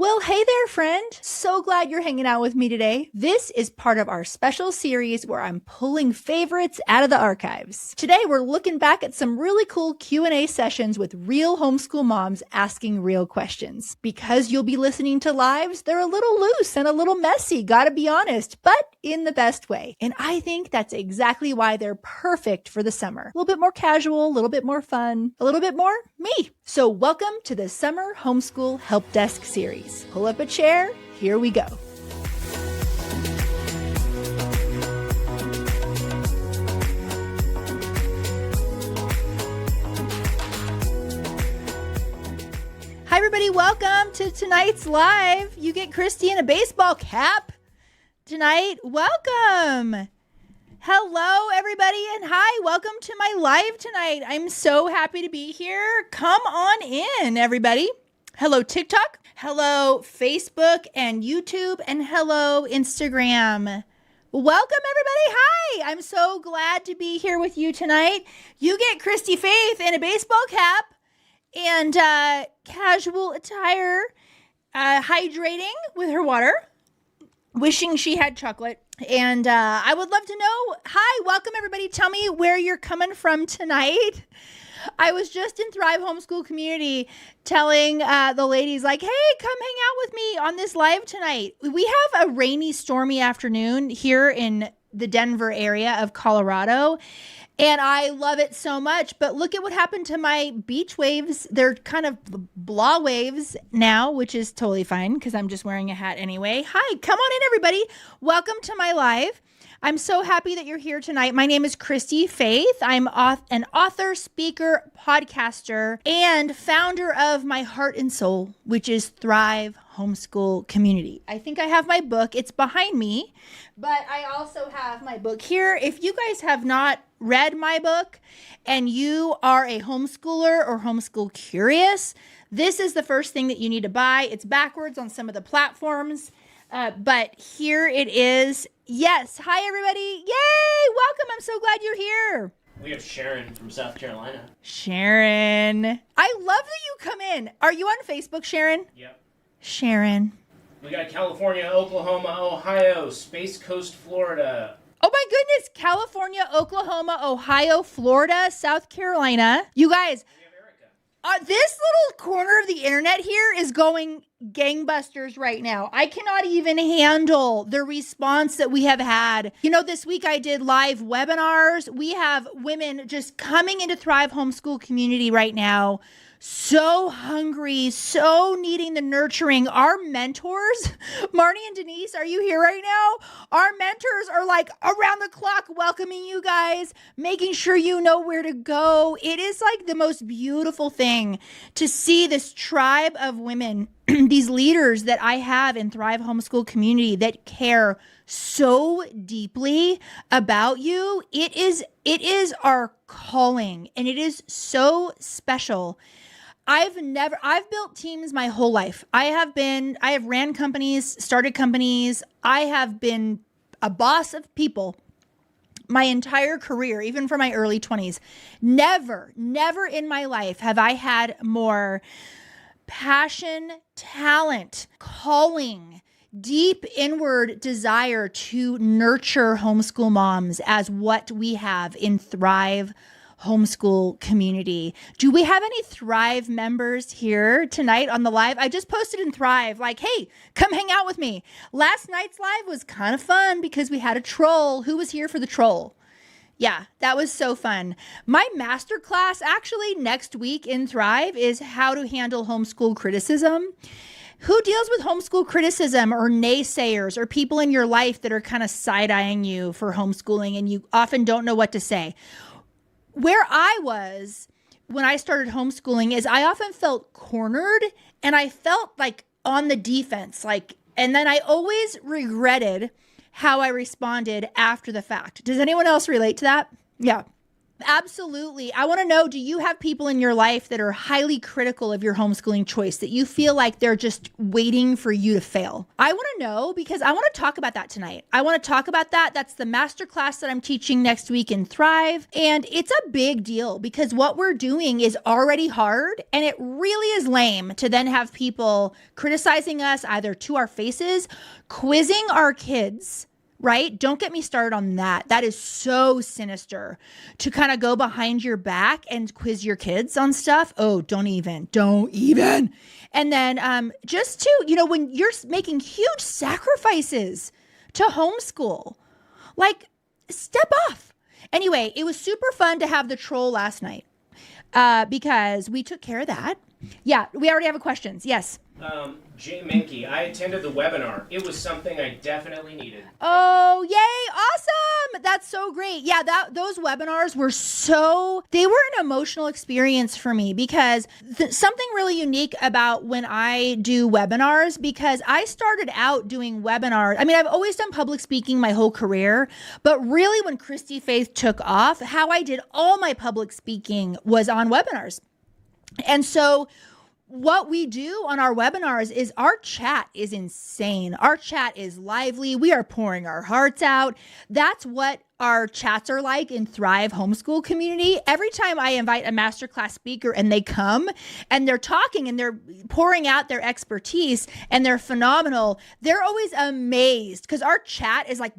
Well, hey there, friend. So glad you're hanging out with me today. This is part of our special series where I'm pulling favorites out of the archives. Today, we're looking back at some really cool Q&A sessions with real homeschool moms asking real questions. Because you'll be listening to lives, they're a little loose and a little messy, gotta be honest, but in the best way. And I think that's exactly why they're perfect for the summer. A little bit more casual, a little bit more fun, a little bit more me. So welcome to the Summer Homeschool Help Desk series. Pull up a chair. Here we go. Hi, everybody. Welcome to tonight's live. You get Christy in a baseball cap tonight. Welcome. Hello, everybody, and hi, welcome to my live tonight. I'm so happy to be here. Come on in, everybody. Hello, TikTok. Hello, Facebook and YouTube, and hello, Instagram. Welcome, everybody. Hi, I'm so glad to be here with you tonight. You get Christy-Faith in a baseball cap and casual attire, hydrating with her water, wishing she had chocolate. And I would love to know, hi, welcome everybody. Tell me where you're coming from tonight. I was just in Thrive Homeschool Community telling the ladies like, hey, come hang out with me on this live tonight. We have a rainy, stormy afternoon here in the Denver area of Colorado. And I love it so much. But look at what happened to my beach waves. They're kind of blah waves now, which is totally fine because I'm just wearing a hat anyway. Hi, come on in, everybody. Welcome to my live. I'm so happy that you're here tonight. My name is Christy-Faith. I'm an author, speaker, podcaster, and founder of my heart and soul, which is Thrive Homeschool Community. I think I have my book. It's behind me, but I also have my book here. If you guys have not read my book and you are a homeschooler or homeschool curious, this is the first thing that you need to buy. It's backwards on some of the platforms, but here it is. Yes. Hi, everybody. Yay. Welcome. I'm so glad you're here. We have Sharon from South Carolina. Sharon. I love that you come in. Are you on Facebook, Sharon? Yep. Sharon. We got California, Oklahoma, Ohio, Space Coast, Florida. Oh my goodness. California, Oklahoma, Ohio, Florida, South Carolina. You guys, this little corner of the internet here is going gangbusters right now. I cannot even handle the response that we have had. You know, this week I did live webinars. We have women just coming into Thrive Homeschool Community right now, so hungry, so needing the nurturing. Our mentors, Marnie and Denise, are you here right now? Our mentors are like around the clock welcoming you guys, making sure you know where to go. It is like the most beautiful thing to see this tribe of women, these leaders that I have in Thrive Homeschool Community that care so deeply about you. It is our calling, and it is so special. I've built teams my whole life. I have ran companies, started companies. I have been a boss of people my entire career, even for my early 20s. Never in my life have I had more passion, talent, calling, deep inward desire to nurture homeschool moms as what we have in Thrive Homeschool Community. Do we have any Thrive members here tonight on the live? I just posted in Thrive like, hey, come hang out with me. Last night's live was kind of fun because we had a troll. Who was here for the troll? Yeah, that was so fun. My masterclass actually next week in Thrive is how to handle homeschool criticism. Who deals with homeschool criticism or naysayers or people in your life that are kind of side-eyeing you for homeschooling and you often don't know what to say? Where I was when I started homeschooling is I often felt cornered and I felt like on the defense, and then I always regretted how I responded after the fact. Does anyone else relate to that? Yeah. Absolutely. I want to know, do you have people in your life that are highly critical of your homeschooling choice, that you feel like they're just waiting for you to fail? I want to know because I want to talk about that tonight. I want to talk about that. That's the masterclass that I'm teaching next week in Thrive. And it's a big deal because what we're doing is already hard, and it really is lame to then have people criticizing us either to our faces, quizzing our kids. Right? Don't get me started on that. That is so sinister to kind of go behind your back and quiz your kids on stuff. Oh, don't even. And then just to, when you're making huge sacrifices to homeschool, like step off. Anyway, it was super fun to have the troll last night because we took care of that. Yeah, we already have a questions. Yes. Jay Menke, I attended the webinar. It was something I definitely needed. Oh, yay. Awesome. That's so great. Yeah, those webinars were they were an emotional experience for me because something really unique about when I do webinars, because I started out doing webinars. I mean, I've always done public speaking my whole career, but really when Christy-Faith took off, how I did all my public speaking was on webinars. And so what we do on our webinars is our chat is insane. Our chat is lively. We are pouring our hearts out. That's what our chats are like in Thrive Homeschool Community. Every time I invite a masterclass speaker and they come and they're talking and they're pouring out their expertise and they're phenomenal, they're always amazed because our chat is like,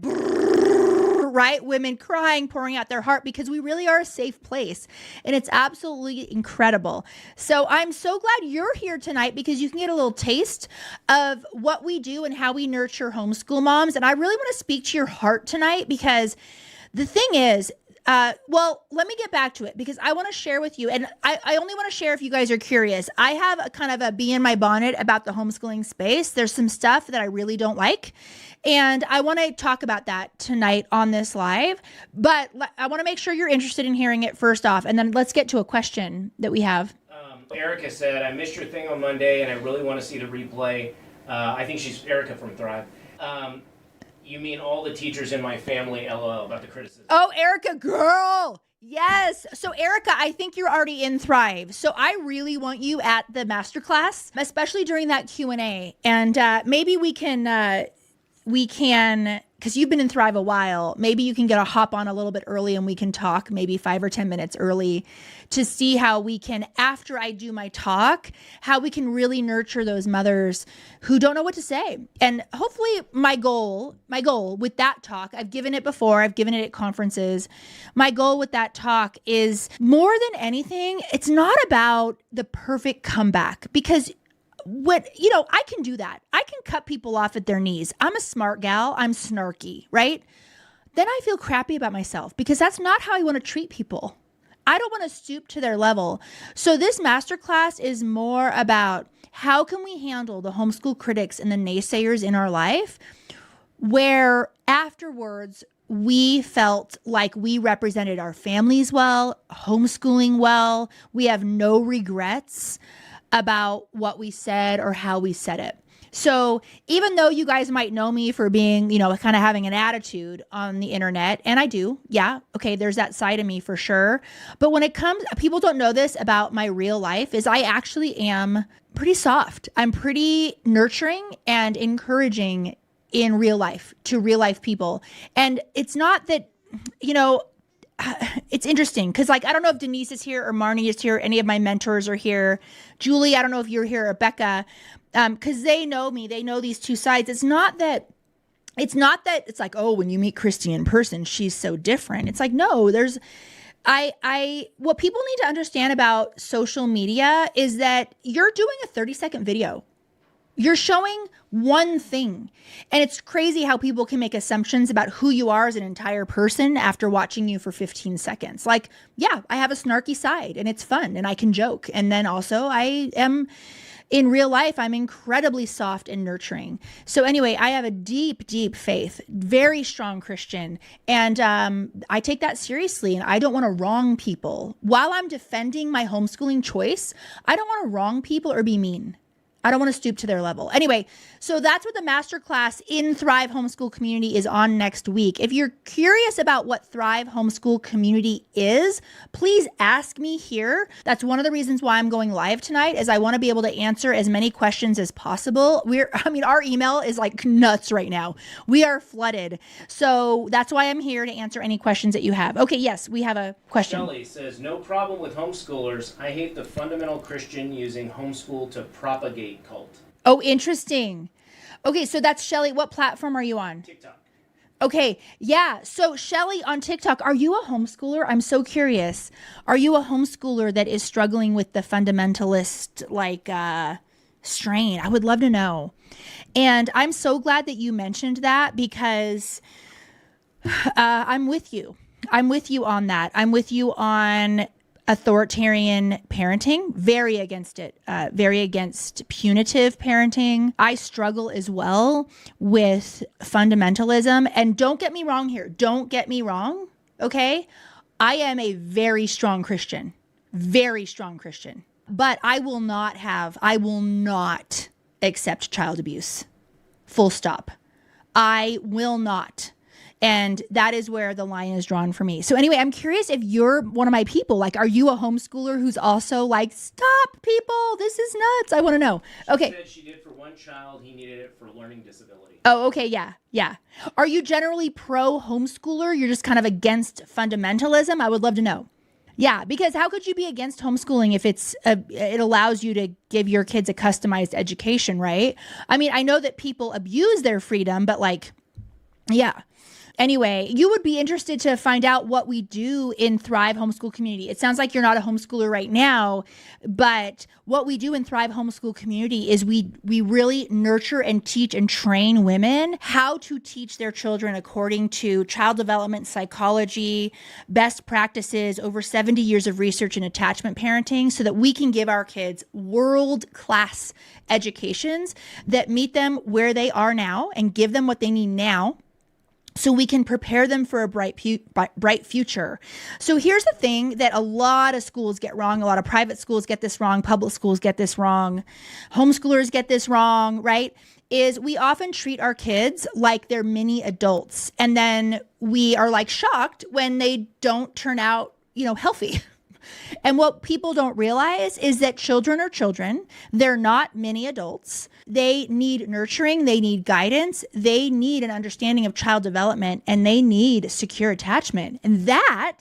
right? Women crying, pouring out their heart because we really are a safe place. And it's absolutely incredible. So I'm so glad you're here tonight because you can get a little taste of what we do and how we nurture homeschool moms. And I really want to speak to your heart tonight because the thing is, well, let me get back to it because I want to share with you, and I only want to share if you guys are curious. I have a kind of a bee in my bonnet about the homeschooling space. There's some stuff that I really don't like, and I want to talk about that tonight on this live, but I want to make sure you're interested in hearing it first off, and then let's get to a question that we have. Erica said, I missed your thing on Monday, and I really want to see the replay. I think she's Erica from Thrive. You mean all the teachers in my family, LOL, about the criticism. Oh, Erica, girl. Yes. So Erica, I think you're already in Thrive. So I really want you at the masterclass, especially during that Q&A. And maybe we can, because you've been in Thrive a while, maybe you can get a hop on a little bit early and we can talk maybe 5 or 10 minutes early to see how we can, after I do my talk, how we can really nurture those mothers who don't know what to say. And hopefully my goal with that talk, I've given it before, I've given it at conferences. My goal with that talk is more than anything, it's not about the perfect comeback because I can do that. I can cut people off at their knees. I'm a smart gal. I'm snarky, right? Then I feel crappy about myself because that's not how I want to treat people. I don't want to stoop to their level. So this masterclass is more about how can we handle the homeschool critics and the naysayers in our life where afterwards we felt like we represented our families well, homeschooling well. We have no regrets about what we said or how we said it. So even though you guys might know me for being, kind of having an attitude on the internet, and I do, yeah, okay, there's that side of me for sure. But when it comes, people don't know this about my real life, is I actually am pretty soft. I'm pretty nurturing and encouraging in real life to real life people. And it's not that, it's interesting because I don't know if Denise is here or Marnie is here. Any of my mentors are here. Julie, I don't know if you're here, or Becca, because they know me. They know these two sides. It's not that it's like, oh, when you meet Christy in person, she's so different. It's like, no, what people need to understand about social media is that you're doing a 30-second video. You're showing one thing. And it's crazy how people can make assumptions about who you are as an entire person after watching you for 15 seconds. Like, yeah, I have a snarky side and it's fun and I can joke. And then also I am, in real life, I'm incredibly soft and nurturing. So anyway, I have a deep, deep faith, very strong Christian. And I take that seriously and I don't want to wrong people. While I'm defending my homeschooling choice, I don't want to wrong people or be mean. I don't want to stoop to their level. Anyway, so that's what the masterclass in Thrive Homeschool Community is on next week. If you're curious about what Thrive Homeschool Community is, please ask me here. That's one of the reasons why I'm going live tonight, is I want to be able to answer as many questions as possible. Our email is like nuts right now. We are flooded. So that's why I'm here to answer any questions that you have. Okay, yes, we have a question. Shelley says, no problem with homeschoolers. I hate the fundamental Christian using homeschool to propagate cult. Oh, interesting. Okay, so that's Shelley. What platform are you on? TikTok. Okay, yeah. So Shelley on TikTok, are you a homeschooler? I'm so curious. Are you a homeschooler that is struggling with the fundamentalist strain? I would love to know. And I'm so glad that you mentioned that, because I'm with you. I'm with you on that. I'm with you on authoritarian parenting, very against it, very against punitive parenting. I struggle as well with fundamentalism. And don't get me wrong here. Don't get me wrong. Okay. I am a very strong Christian, but I will not accept child abuse. Full stop. I will not. And that is where the line is drawn for me. So anyway, I'm curious if you're one of my people. Like, are you a homeschooler who's also like, stop, people, this is nuts? I want to know. Okay. She said she did for one child. He needed it for learning disability. Oh, okay. Yeah. Are you generally pro homeschooler? You're just kind of against fundamentalism? I would love to know. Yeah, because how could you be against homeschooling if it allows you to give your kids a customized education, right? I mean, I know that people abuse their freedom, but like, yeah. Anyway, you would be interested to find out what we do in Thrive Homeschool Community. It sounds like you're not a homeschooler right now, but what we do in Thrive Homeschool Community is we really nurture and teach and train women how to teach their children according to child development psychology, best practices, over 70 years of research in attachment parenting, so that we can give our kids world-class educations that meet them where they are now and give them what they need now, so we can prepare them for a bright future. So here's the thing that a lot of schools get wrong. A lot of private schools get this wrong. Public schools get this wrong. Homeschoolers get this wrong, right? Is we often treat our kids like they're mini adults. And then we are like shocked when they don't turn out, healthy. And what people don't realize is that children are children. They're not mini adults. They need nurturing. They need guidance. They need an understanding of child development, and they need secure attachment. And that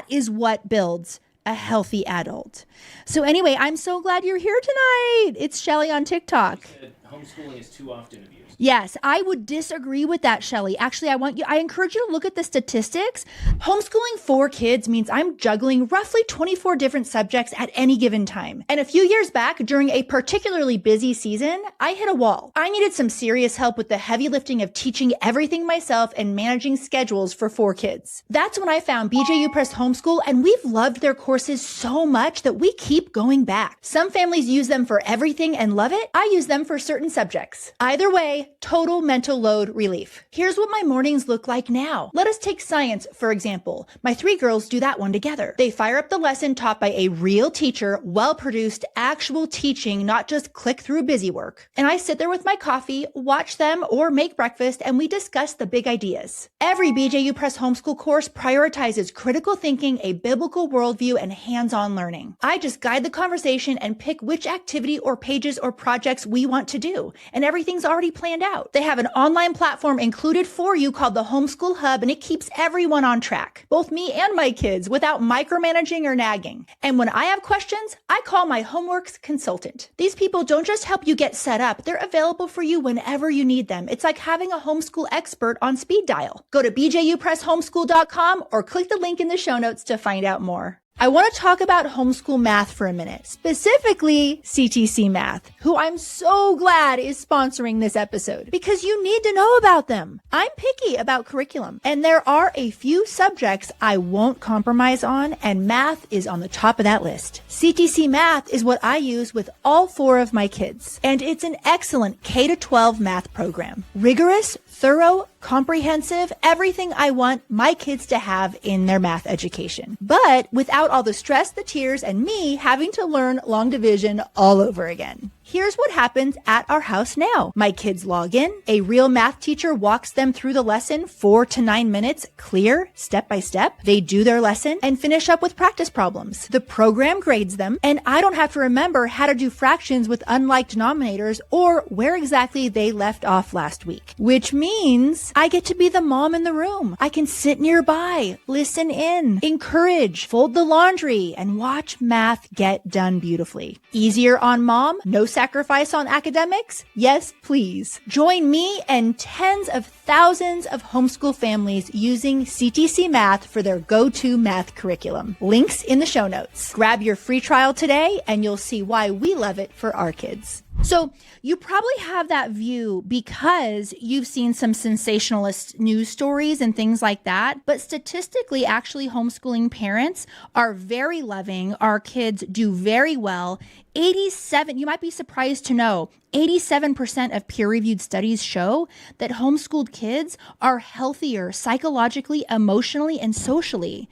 is what builds a healthy adult. So anyway, I'm so glad you're here tonight. It's Shelley on TikTok. She said homeschooling is too often abused. Yes, I would disagree with that, Shelley. Actually, I encourage you to look at the statistics. Homeschooling 4 kids means I'm juggling roughly 24 different subjects at any given time. And a few years back, during a particularly busy season, I hit a wall. I needed some serious help with the heavy lifting of teaching everything myself and managing schedules for 4 kids. That's when I found BJU Press Homeschool, and we've loved their courses so much that we keep going back. Some families use them for everything and love it. I use them for certain subjects. Either way, total mental load relief. Here's what my mornings look like now. Let us take science, for example. My 3 girls do that one together. They fire up the lesson taught by a real teacher, well-produced, actual teaching, not just click through busy work. And I sit there with my coffee, watch them, or make breakfast, and we discuss the big ideas. Every BJU Press Homeschool course prioritizes critical thinking, a biblical worldview, and hands-on learning. I just guide the conversation and pick which activity or pages or projects we want to do, and everything's already planned out. They have an online platform included for you called the Homeschool Hub, and it keeps everyone on track, both me and my kids, without micromanaging or nagging. And when I have questions, I call my homeworks consultant. These people don't just help you get set up, they're available for you whenever you need them. It's like having a homeschool expert on speed dial. Go to bjupresshomeschool.com or click the link in the show notes to find out more. I want to talk about homeschool math for a minute, specifically CTC Math, who I'm so glad is sponsoring this episode because you need to know about them. I'm picky about curriculum, and there are a few subjects I won't compromise on, and math is on the top of that list. CTC Math is what I use with all 4 of my kids, and it's an excellent K-12 math program. Rigorous, thorough, comprehensive, everything I want my kids to have in their math education. But without all the stress, the tears, and me having to learn long division all over again. Here's what happens at our house now. My kids log in. A real math teacher walks them through the lesson 4 to 9 minutes, clear, step by step. They do their lesson and finish up with practice problems. The program grades them, and I don't have to remember how to do fractions with unlike denominators or where exactly they left off last week. Which means I get to be the mom in the room. I can sit nearby, listen in, encourage, fold the laundry, and watch math get done beautifully. Easier on mom? No sacrifice on academics? Yes, please. Join me and tens of thousands of homeschool families using CTC Math for their go-to math curriculum. Links in the show notes. Grab your free trial today and you'll see why we love it for our kids. So you probably have that view because you've seen some sensationalist news stories and things like that. But statistically, actually, homeschooling parents are very loving. Our kids do very well. 87, you might be surprised to know, 87% of peer-reviewed studies show that homeschooled kids are healthier psychologically, emotionally, and socially.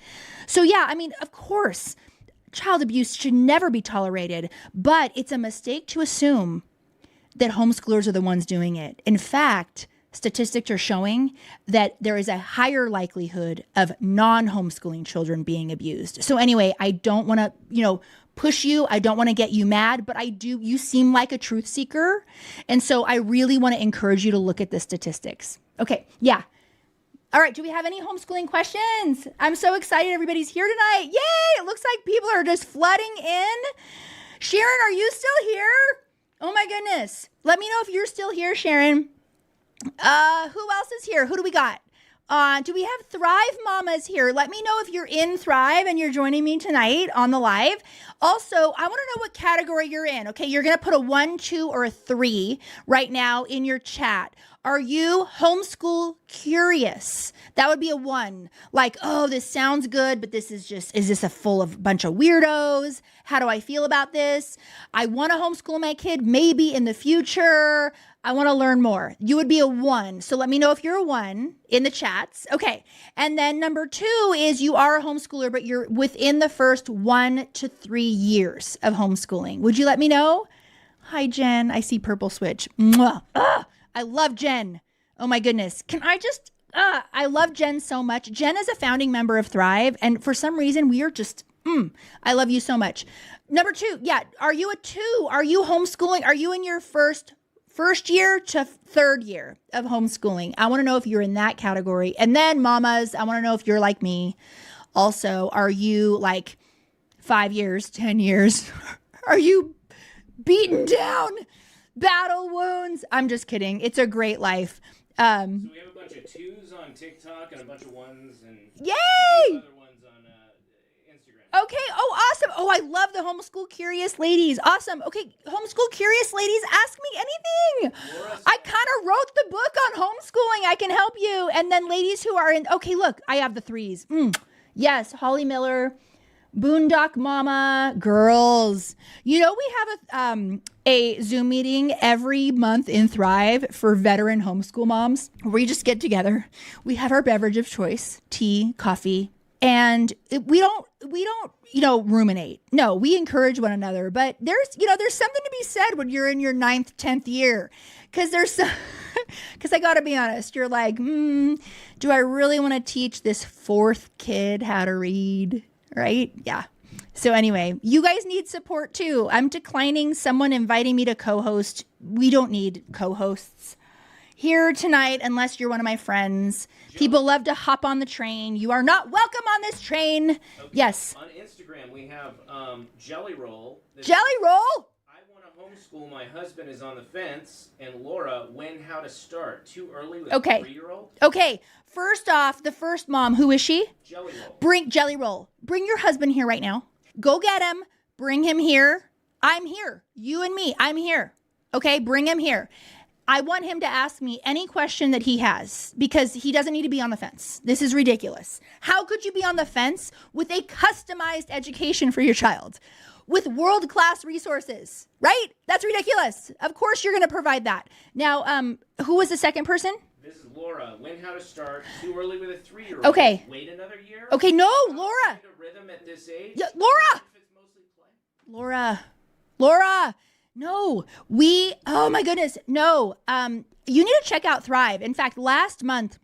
So yeah, I mean, of course, child abuse should never be tolerated, but it's a mistake to assume that homeschoolers are the ones doing it. In fact, statistics are showing that there is a higher likelihood of non-homeschooling children being abused. So anyway, I don't want to, push you. I don't want to get you mad, but you seem like a truth seeker. And so I really want to encourage you to look at the statistics. Okay. Yeah. All right, do we have any homeschooling questions? I'm so excited everybody's here tonight. Yay! It looks like people are just flooding in. Sharon, are you still here? Oh my goodness. Let me know if you're still here, Sharon. Who else is here? Who do we got? Do we have Thrive Mamas here? Let me know if you're in Thrive and you're joining me tonight on the live. Also, I want to know what category you're in. Okay, you're going to put a 1, 2, or a 3 right now in your chat. Are you homeschool curious? That would be a 1. Like, oh, this sounds good, but is this a full of bunch of weirdos? How do I feel about this? I want to homeschool my kid maybe in the future. I want to learn more. You would be a 1. So let me know if you're a 1 in the chats. Okay. And then number 2 is you are a homeschooler, but you're within the first 1 to 3 years of homeschooling. Would you let me know? Hi, Jen. I see purple switch. Mwah. I love Jen. Oh my goodness. I love Jen so much. Jen is a founding member of Thrive. And for some reason, we are just, I love you so much. Number 2. Yeah. Are you a 2? Are you homeschooling? Are you in your first year to third year of homeschooling? I want to know if you're in that category. And then mamas, I want to know if you're like me. Also, are you like 5 years, 10 years? Are you beaten down? Battle wounds. I'm just kidding. It's a great life. So we have a bunch of 2s on TikTok and a bunch of 1s and yay! other ones on Instagram. Okay. Oh, awesome. Oh, I love the homeschool curious ladies. Awesome. Okay, homeschool curious ladies, ask me anything. I kind of wrote the book on homeschooling. I can help you. And then ladies who are in, okay, look, I have the 3s. Yes, Holly Miller, Boondock Mama, girls. We have a Zoom meeting every month in Thrive for veteran homeschool moms where we just get together. We have our beverage of choice, tea, coffee, and we don't ruminate. No, we encourage one another. But there's something to be said when you're in your 9th, 10th year, because I got to be honest, you're like, do I really want to teach this 4th kid how to read? Right? Yeah. So anyway, you guys need support too. I'm declining someone inviting me to co-host. We don't need co-hosts here tonight unless you're one of my friends. People love to hop on the train. You are not welcome on this train. Okay. Yes. On Instagram, we have Jelly Roll. Jelly Roll? I want to homeschool. My husband is on the fence. And Laura, how to start? Too early with a 3-year-old? Okay. First off, the first mom, who is she? Jelly Roll. Bring Jelly Roll. Bring your husband here right now. Go get him. Bring him here. I'm here. You and me. I'm here. Okay? Bring him here. I want him to ask me any question that he has because he doesn't need to be on the fence. This is ridiculous. How could you be on the fence with a customized education for your child? With world-class resources, right? That's ridiculous. Of course you're going to provide that. Now, who was the second person? This is Laura. How to start? Too early with a 3-year-old? Okay. Wait another year? Okay, no, Laura. Find a rhythm at this age? Yeah, Laura. If it's mostly play? Laura. No, oh my goodness, no. You need to check out Thrive. In fact, last month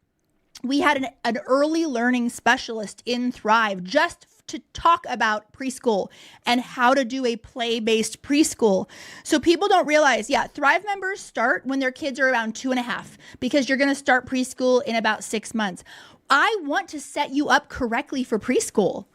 we had an early learning specialist in Thrive just to talk about preschool and how to do a play-based preschool. So people don't realize, Thrive members start when their kids are around 2.5 because you're going to start preschool in about 6 months. I want to set you up correctly for preschool.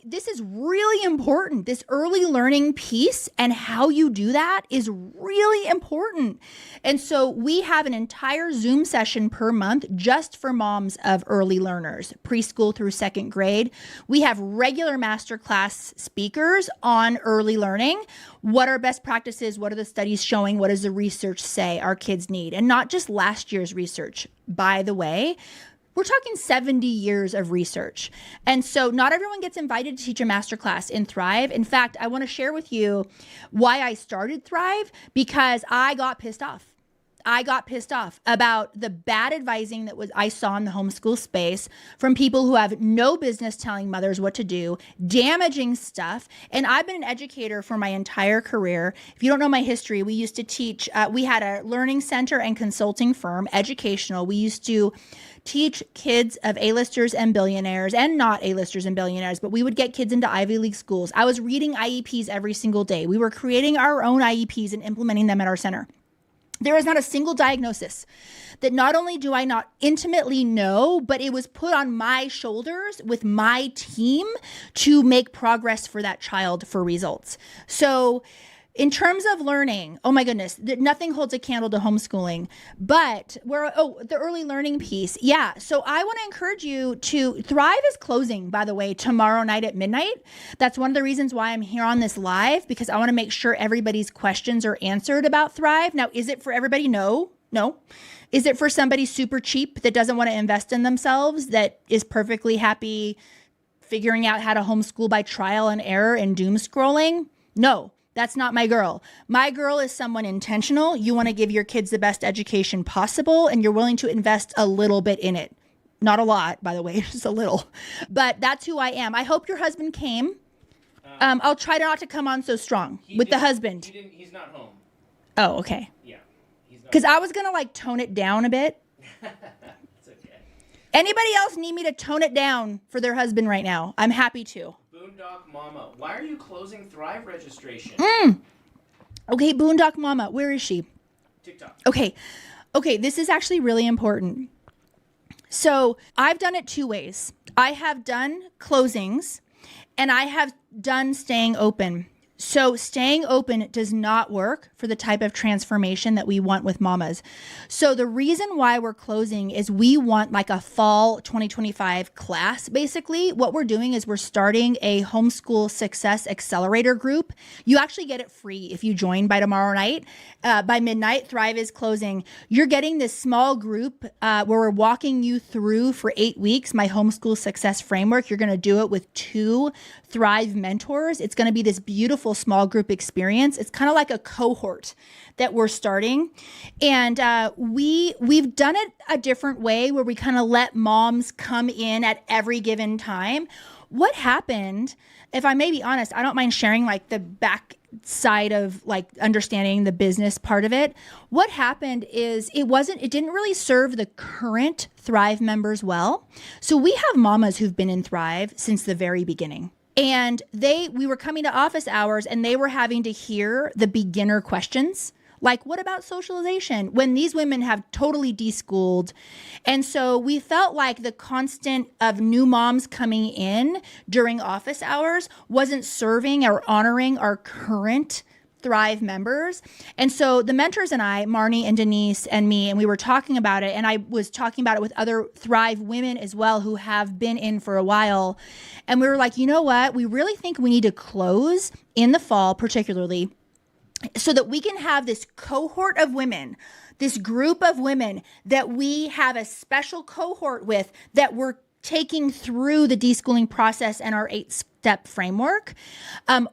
This is really important. This early learning piece and how you do that is really important. And so we have an entire Zoom session per month just for moms of early learners, preschool through 2nd grade. We have regular masterclass speakers on early learning. What are best practices? What are the studies showing? What does the research say our kids need? And not just last year's research, by the way. We're talking 70 years of research. And so not everyone gets invited to teach a masterclass in Thrive. In fact, I want to share with you why I started Thrive, because I got pissed off. I got pissed off about the bad advising that I saw in the homeschool space from people who have no business telling mothers what to do, damaging stuff. And I've been an educator for my entire career. If you don't know my history, we used to teach, we had a learning center and consulting firm, educational. We used to teach kids of A-listers and billionaires, and not A-listers and billionaires, but we would get kids into Ivy League schools. I was reading IEPs every single day. We were creating our own IEPs and implementing them at our center. There is not a single diagnosis that not only do I not intimately know, but it was put on my shoulders with my team to make progress for that child for results. So in terms of learning, oh my goodness, nothing holds a candle to homeschooling, but the early learning piece. Yeah. So I want to encourage you to Thrive is closing, by the way, tomorrow night at midnight. That's one of the reasons why I'm here on this live, because I want to make sure everybody's questions are answered about Thrive. Now, is it for everybody? No. Is it for somebody super cheap that doesn't want to invest in themselves, that is perfectly happy figuring out how to homeschool by trial and error and doom scrolling? No. That's not my girl. My girl is someone intentional. You want to give your kids the best education possible, and you're willing to invest a little bit in it. Not a lot, by the way, just a little. But that's who I am. I hope your husband came. I'll try not to come on so strong with the husband. He's not home. Oh, okay. Yeah. He's not. Because I was going to tone it down a bit. It's okay. Anybody else need me to tone it down for their husband right now? I'm happy to. Boondock Mama, why are you closing Thrive registration? Okay, Boondock Mama, where is she? TikTok. Okay, this is actually really important. So I've done it 2 ways. I have done closings and I have done staying open. So staying open does not work for the type of transformation that we want with mamas. So the reason why we're closing is we want a fall 2025 class. Basically, what we're doing is we're starting a homeschool success accelerator group. You actually get it free if you join by tomorrow night. By midnight, Thrive is closing. You're getting this small group where we're walking you through for 8 weeks my homeschool success framework. You're going to do it with 2 Thrive mentors. It's going to be this beautiful small group experience. It's kind of like a cohort that we're starting. And we've done it a different way where we kind of let moms come in at every given time. What happened, if I may be honest, I don't mind sharing the back side of understanding the business part of it. What happened is it didn't really serve the current Thrive members well. So we have mamas who've been in Thrive since the very beginning. And we were coming to office hours and they were having to hear the beginner questions. Like, what about socialization? When these women have totally deschooled. And so we felt like the constant of new moms coming in during office hours wasn't serving or honoring our current Thrive members. And so the mentors and I, Marnie and Denise and me, and we were talking about it. And I was talking about it with other Thrive women as well who have been in for a while. And we were like, you know what? We really think we need to close in the fall, particularly, so that we can have this cohort of women, this group of women that we have a special cohort with that we're taking through the deschooling process and our 8-step framework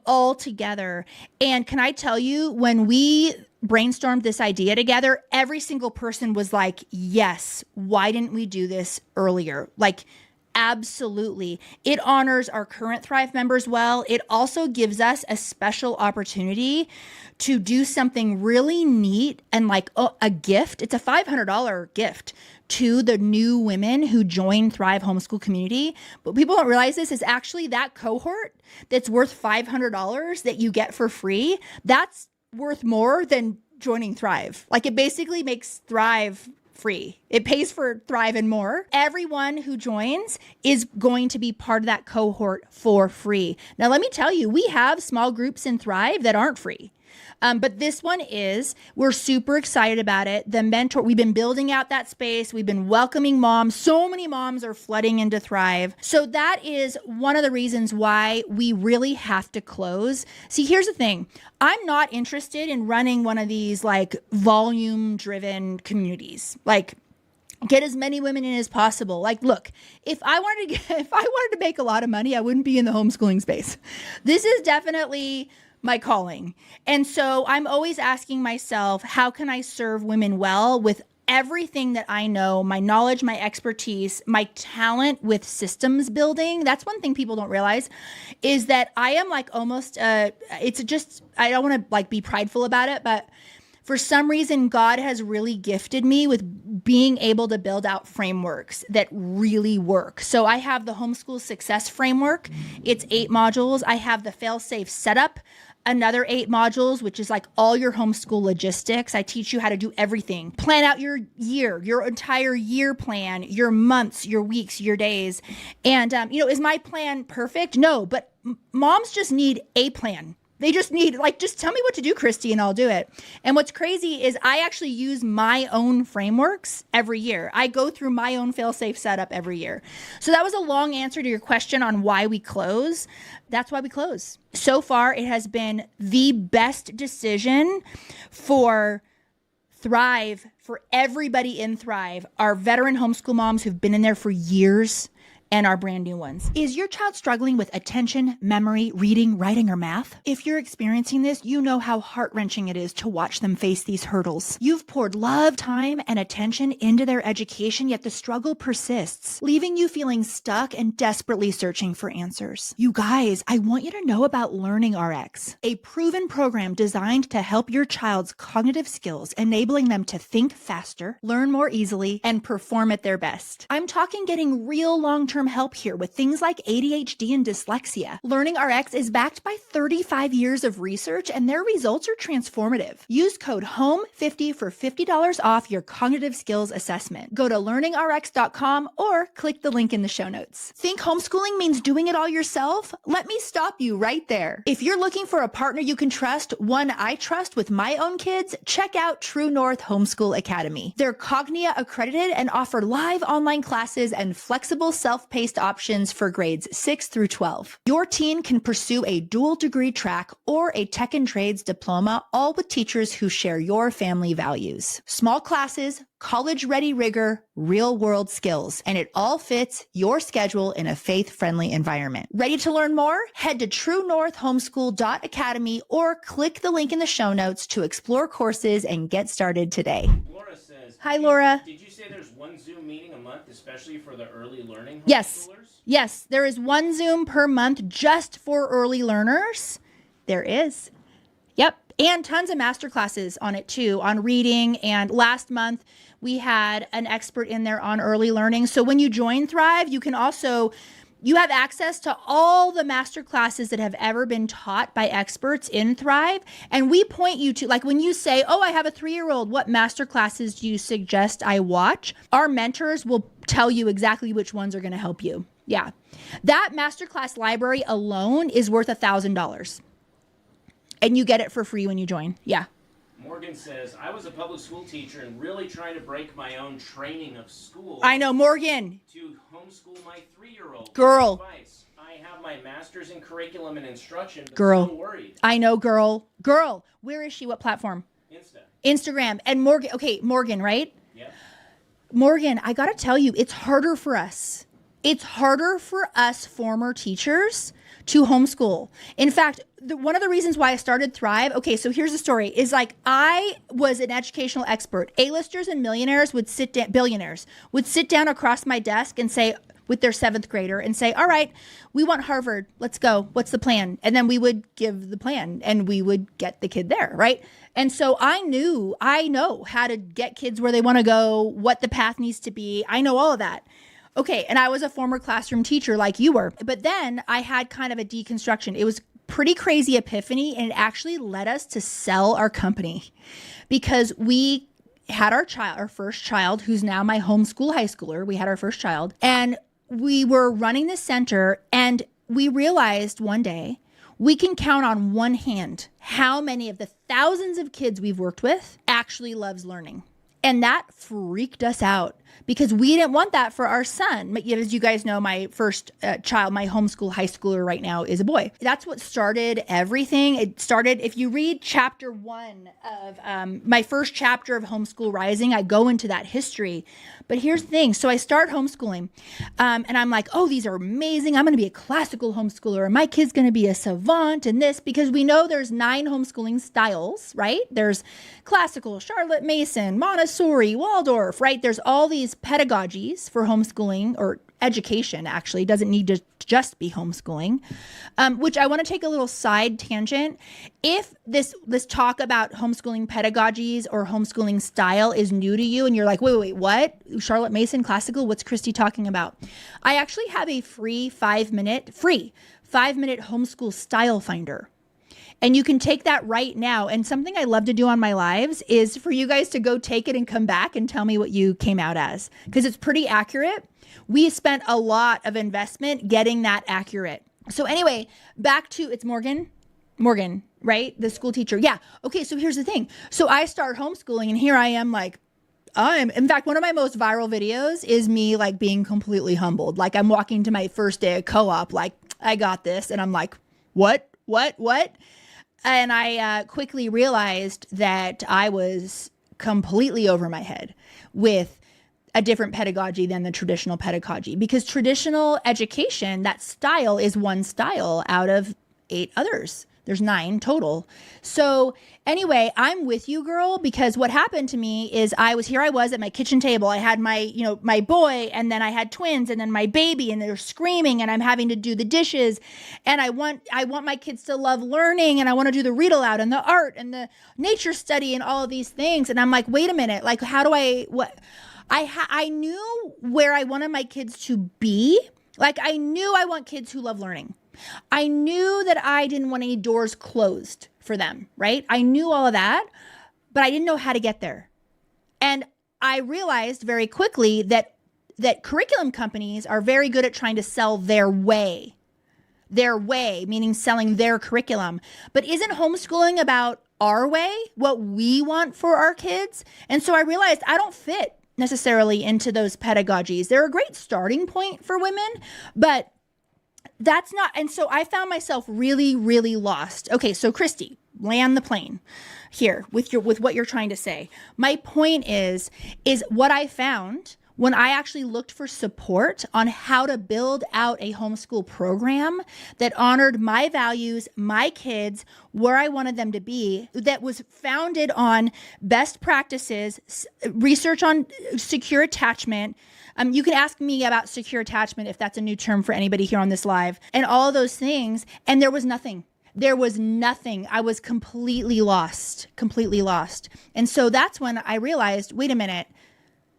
all together. And can I tell you, when we brainstormed this idea together, every single person was like, yes, why didn't we do this earlier? Absolutely. It honors our current Thrive members well. It also gives us a special opportunity to do something really neat and like a gift. It's a $500 gift to the new women who join Thrive Homeschool Community. But people don't realize this is actually that cohort that's worth $500 that you get for free. That's worth more than joining Thrive. Like it basically makes Thrive free. It pays for Thrive and more. Everyone who joins is going to be part of that cohort for free. Now, let me tell you, we have small groups in Thrive that aren't free. But this one we're super excited about it. We've been building out that space. We've been welcoming moms. So many moms are flooding into Thrive. So that is one of the reasons why we really have to close. See, here's the thing. I'm not interested in running one of these like volume driven communities. Like, get as many women in as possible. Like, look, if I wanted to make a lot of money, I wouldn't be in the homeschooling space. This is definitely my calling. And so I'm always asking myself, how can I serve women well with everything that I know, my knowledge, my expertise, my talent with systems building? That's one thing people don't realize is that I am like almost, I don't want to like be prideful about it, but for some reason, God has really gifted me with being able to build out frameworks that really work. So I have the Homeschool Success Framework. It's 8 modules. I have the Fail-Safe Setup, another 8 modules, which is like all your homeschool logistics. I teach you how to do everything. Plan out your year, your entire year plan, your months, your weeks, your days. And, is my plan perfect? No, but moms just need a plan. They just need, just tell me what to do, Christy, and I'll do it. And what's crazy is I actually use my own frameworks every year. I go through my own fail-safe setup every year. So that was a long answer to your question on why we close. That's why we close. So far, it has been the best decision for Thrive, for everybody in Thrive, our veteran homeschool moms who've been in there for years, and our brand new ones. Is your child struggling with attention, memory, reading, writing, or math? If you're experiencing this, you know how heart-wrenching it is to watch them face these hurdles. You've poured love, time, and attention into their education, yet the struggle persists, leaving you feeling stuck and desperately searching for answers. You guys, I want you to know about Learning RX, a proven program designed to help your child's cognitive skills, enabling them to think faster, learn more easily, and perform at their best. I'm talking getting real long-term help here with things like ADHD and dyslexia. Learning RX is backed by 35 years of research, and their results are transformative. Use code HOME50 for $50 off your cognitive skills assessment. Go to learningrx.com or click the link in the show notes. Think homeschooling means doing it all yourself? Let me stop you right there. If you're looking for a partner you can trust, one I trust with my own kids, check out True North Homeschool Academy. They're Cognia accredited and offer live online classes and flexible self-paced options for grades 6 through 12. Your teen can pursue a dual degree track or a tech and trades diploma, all with teachers who share your family values. Small classes, college-ready rigor, real-world skills, and it all fits your schedule in a faith-friendly environment. Ready to learn more? Head to truenorthhomeschool.academy or click the link in the show notes to explore courses and get started today. Laura says, Hi, Laura. Did you say there's one Zoom meeting a month, especially for the early learning Yes. homeschoolers? Yes, there is one Zoom per month just for early learners. There is. Yep. And tons of master classes on it too, on reading. And last month we had an expert in there on early learning. So when you join Thrive, you have access to all the master classes that have ever been taught by experts in Thrive. And we point you to, like when you say, oh, I have a 3-year-old, what master classes do you suggest I watch? Our mentors will tell you exactly which ones are going to help you. Yeah. That masterclass library alone is worth $1,000. And you get it for free when you join. Yeah. Morgan says, I was a public school teacher and really trying to break my own training of school. I know, Morgan. To homeschool my 3-year-old. Girl. Advice. I have my master's in curriculum and instruction, but Girl. still worried. I know, girl. Girl. Where is she? What platform? Instagram. And Morgan, right? Yep. Morgan, I got to tell you, it's harder for us. It's harder for us former teachers to homeschool. In fact, one of the reasons why I started Thrive, okay, so here's the story, is like I was an educational expert. A-listers and billionaires would sit down across my desk and say, with their 7th grader and say, all right, we want Harvard. Let's go. What's the plan? And then we would give the plan and we would get the kid there, right? And so I know how to get kids where they want to go, what the path needs to be. I know all of that. Okay, and I was a former classroom teacher like you were. But then I had kind of a deconstruction. It was pretty crazy epiphany, and it actually led us to sell our company because we had our first child, who's now my homeschool high schooler. We had our first child, and we were running the center, and we realized one day we can count on one hand how many of the thousands of kids we've worked with actually loves learning. And that freaked us out because we didn't want that for our son. But yet, as you guys know, my first child, my homeschool high schooler right now, is a boy. That's what started everything. It started, if you read chapter 1 of my first chapter of Homeschool Rising, I go into that history. But here's the thing. So I start homeschooling and I'm like, oh, these are amazing. I'm going to be a classical homeschooler and my kid's going to be a savant in this, because we know there's 9 homeschooling styles, right? There's classical, Charlotte Mason, Montessori, Waldorf, right? There's all these pedagogies for homeschooling, or education actually. It doesn't need to just be homeschooling, which I want to take a little side tangent. If this talk about homeschooling pedagogies or homeschooling style is new to you and you're like, wait, what? Charlotte Mason, classical? What's Christy talking about? I actually have a free 5-minute homeschool style finder. And you can take that right now. And something I love to do on my lives is for you guys to go take it and come back and tell me what you came out as, because it's pretty accurate. We spent a lot of investment getting that accurate. So anyway, back to, it's Morgan, right? The school teacher. Yeah. Okay. So here's the thing. So I start homeschooling and here I am like, in fact, one of my most viral videos is me like being completely humbled. Like I'm walking to my first day of co-op, like I got this. And I'm like, what? And I quickly realized that I was completely over my head with a different pedagogy than the traditional pedagogy, because traditional education, that style is one style out of 8 others. There's 9 total. So anyway, I'm with you, girl, because what happened to me is I was at my kitchen table. I had my boy, and then I had twins, and then my baby, and they're screaming, and I'm having to do the dishes. And I want my kids to love learning, and I want to do the read aloud and the art and the nature study and all of these things. And I'm like, wait a minute, like, how do I knew where I wanted my kids to be. Like I knew I want kids who love learning. I knew that I didn't want any doors closed for them, right? I knew all of that, but I didn't know how to get there. And I realized very quickly that curriculum companies are very good at trying to sell their way, meaning selling their curriculum. But isn't homeschooling about our way, what we want for our kids? And so I realized I don't fit necessarily into those pedagogies. They're a great starting point for women, but that's not. And so I found myself really, really lost. Okay, so Christy, land the plane here with what you're trying to say. My point is what I found when I actually looked for support on how to build out a homeschool program that honored my values, my kids, where I wanted them to be, that was founded on best practices, research on secure attachment. You can ask me about secure attachment if that's a new term for anybody here on this live, and all of those things. And there was nothing. I was completely lost. And so that's when I realized, wait a minute,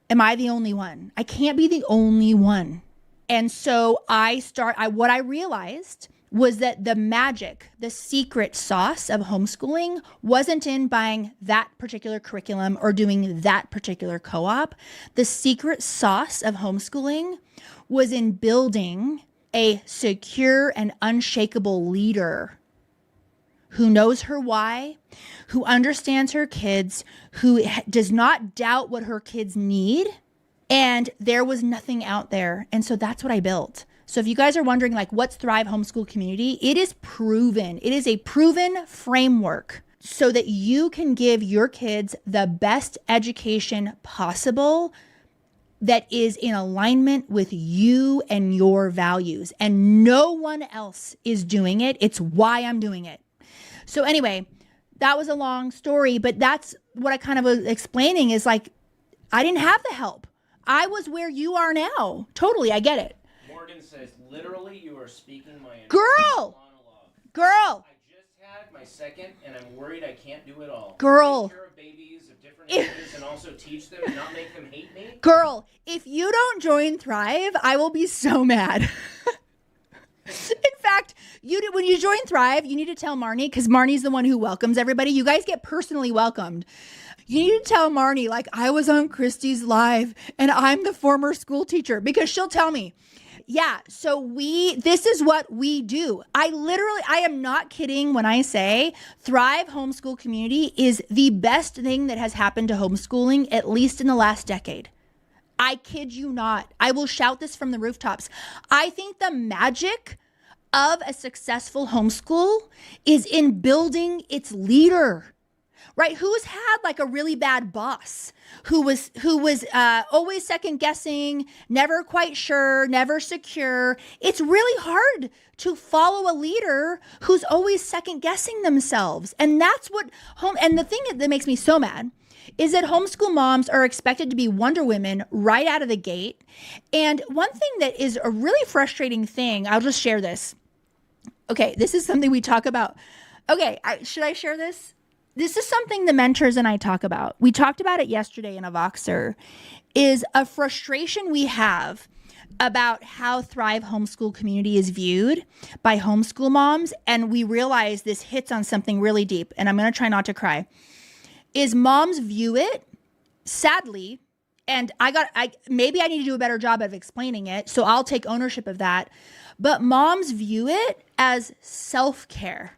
am I the only one? I can't be the only one. And so what I realized was that the magic, the secret sauce of homeschooling wasn't in buying that particular curriculum or doing that particular co-op. The secret sauce of homeschooling was in building a secure and unshakable leader who knows her why, who understands her kids, who does not doubt what her kids need. And there was nothing out there. And so that's what I built. So if you guys are wondering, like, what's Thrive Homeschool Community? It is proven. It is a proven framework so that you can give your kids the best education possible that is in alignment with you and your values. And no one else is doing it. It's why I'm doing it. So anyway, that was a long story, but that's what I kind of was explaining is like, I didn't have the help. I was where you are now. Totally. I get it. Morgan says, literally, you are speaking my Girl! monologue. Girl! I just had my second, and I'm worried I can't do it all. Girl! Take care of babies of different ages and also teach them and not make them hate me. Girl, if you don't join Thrive, I will be so mad. In fact, when you join Thrive, you need to tell Marnie, because Marnie's the one who welcomes everybody. You guys get personally welcomed. You need to tell Marnie, like, I was on Christy's live and I'm the former school teacher, because she'll tell me, yeah, so this is what we do. I am not kidding when I say Thrive Homeschool Community is the best thing that has happened to homeschooling, at least in the last decade. I kid you not. I will shout this from the rooftops. I think the magic of a successful homeschool is in building its leader, right? Who's had like a really bad boss who was always second guessing, never quite sure, never secure. It's really hard to follow a leader who's always second guessing themselves. And that's what and the thing that makes me so mad is that homeschool moms are expected to be Wonder Women right out of the gate. And one thing that is a really frustrating thing, I'll just share this. Okay, this is something we talk about. Okay, should I share this? This is something the mentors and I talk about. We talked about it yesterday in a Voxer, is a frustration we have about how Thrive Homeschool Community is viewed by homeschool moms. And we realize this hits on something really deep, and I'm going to try not to cry. Is moms view it, sadly, and maybe I need to do a better job of explaining it, so I'll take ownership of that, but moms view it as self-care.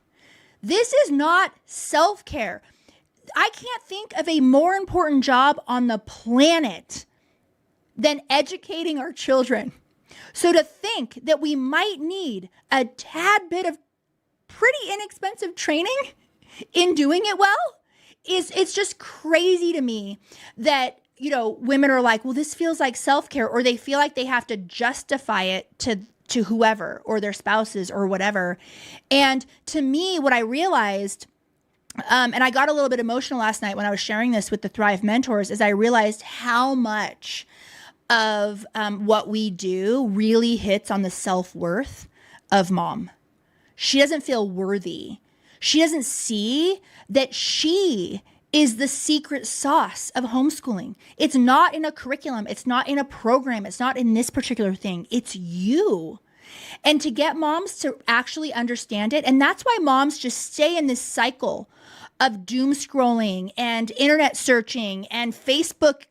This is not self-care. I can't think of a more important job on the planet than educating our children. So to think that we might need a tad bit of pretty inexpensive training in doing it well, it's just crazy to me that, women are like, well, this feels like self-care, or they feel like they have to justify it to whoever or their spouses or whatever. And to me, what I realized, and I got a little bit emotional last night when I was sharing this with the Thrive mentors, is I realized how much of what we do really hits on the self-worth of mom. She doesn't feel worthy. She doesn't see that she is the secret sauce of homeschooling. It's not in a curriculum. It's not in a program. It's not in this particular thing. It's you. And to get moms to actually understand it, and that's why moms just stay in this cycle of doom scrolling and internet searching and Facebook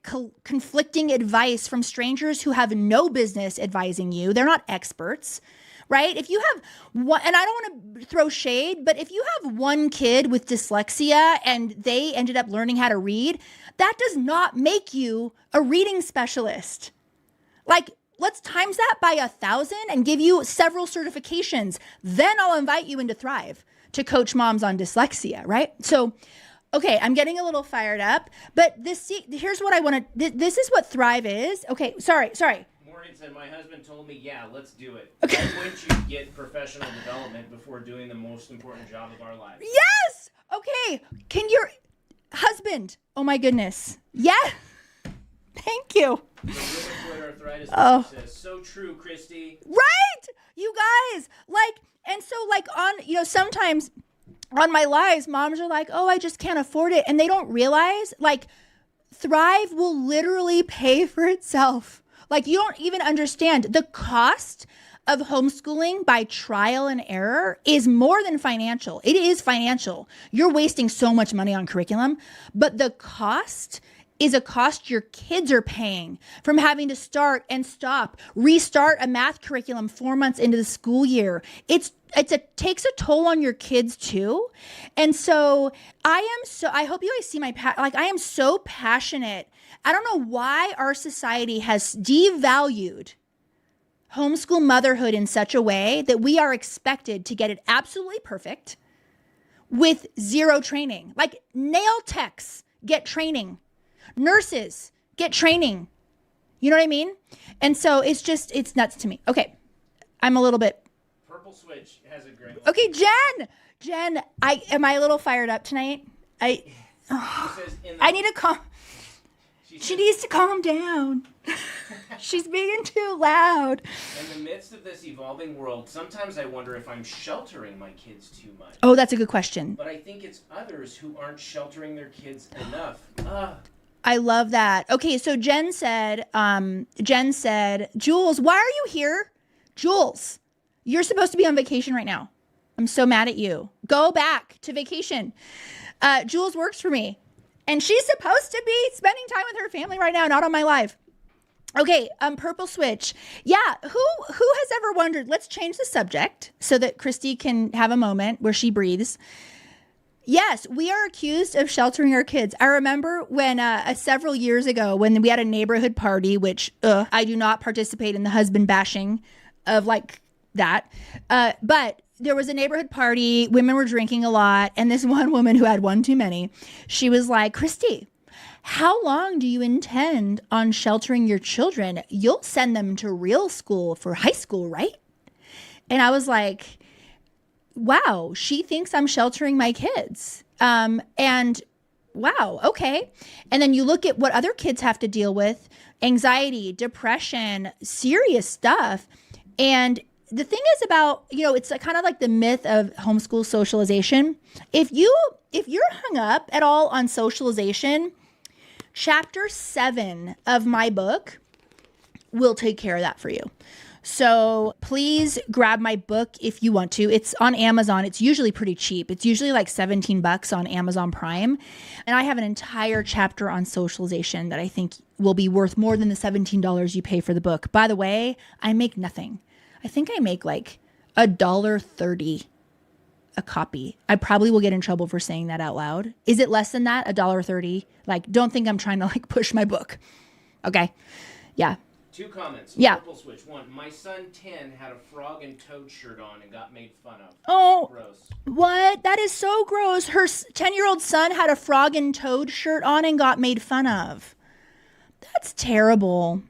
conflicting advice from strangers who have no business advising you. They're not experts. Right? If you have one, and I don't want to throw shade, but if you have one kid with dyslexia and they ended up learning how to read, that does not make you a reading specialist. Like, let's times that by 1,000 and give you several certifications. Then I'll invite you into Thrive to coach moms on dyslexia, right? So, okay, I'm getting a little fired up, but here's what I want to, this is what Thrive is. Okay, sorry. Morgan said, my husband told me, yeah, let's do it. Okay. Why wouldn't you get professional development before doing the most important job of our lives? Yes! Okay, can your husband, oh my goodness. Yeah, thank you. Rheumatoid arthritis says, so true, Christy. Right! You guys, on, sometimes on my lives, moms are like, oh, I just can't afford it. And they don't realize, Thrive will literally pay for itself. You don't even understand the cost of homeschooling by trial and error is more than financial. It is financial. You're wasting so much money on curriculum, but the cost is a cost your kids are paying from having to start and stop, restart a math curriculum 4 months into the school year. It takes a toll on your kids too. And so I hope you guys see I am so passionate. I don't know why our society has devalued homeschool motherhood in such a way that we are expected to get it absolutely perfect with zero training. Like nail techs get training. Nurses get training. You know what I mean? And so it's nuts to me. Okay. I'm a little bit. Purple Switch has a great one. Okay, Jen, am I a little fired up tonight? I need to calm. She needs to calm down. She's being too loud. In the midst of this evolving world, sometimes I wonder if I'm sheltering my kids too much. Oh, that's a good question. But I think it's others who aren't sheltering their kids enough. I love that. Okay, so Jen said, Jules, why are you here? Jules, you're supposed to be on vacation right now. I'm so mad at you. Go back to vacation. Jules works for me, and she's supposed to be spending time with her family right now, not on my live. Okay, Purple Switch. Yeah, who has ever wondered, let's change the subject so that Christy can have a moment where she breathes. Yes, we are accused of sheltering our kids. I remember when several years ago when we had a neighborhood party, which I do not participate in the husband bashing of like that. But there was a neighborhood party. Women were drinking a lot. And this one woman who had one too many, she was like, Christy, how long do you intend on sheltering your children? You'll send them to real school for high school, right? And I was like, wow, she thinks I'm sheltering my kids. And wow, okay. And then you look at what other kids have to deal with, anxiety, depression, serious stuff. And the thing is about, it's kind of like the myth of homeschool socialization. If you're hung up at all on socialization, Chapter 7 of my book will take care of that for you. So please grab my book if you want to. It's on Amazon. It's usually pretty cheap. It's usually like $17 on Amazon Prime. And I have an entire chapter on socialization that I think will be worth more than the $17 you pay for the book. By the way, I make nothing. I think I make like $1.30 a copy. I probably will get in trouble for saying that out loud. Is it less than that? $1.30? Like, don't think I'm trying to like push my book. Okay. Yeah. 2 comments. Yeah. Purple Switch. 1, my son 10 had a frog and toad shirt on and got made fun of. Oh, gross. What? That is so gross. Her 10-year-old son had a frog and toad shirt on and got made fun of. That's terrible.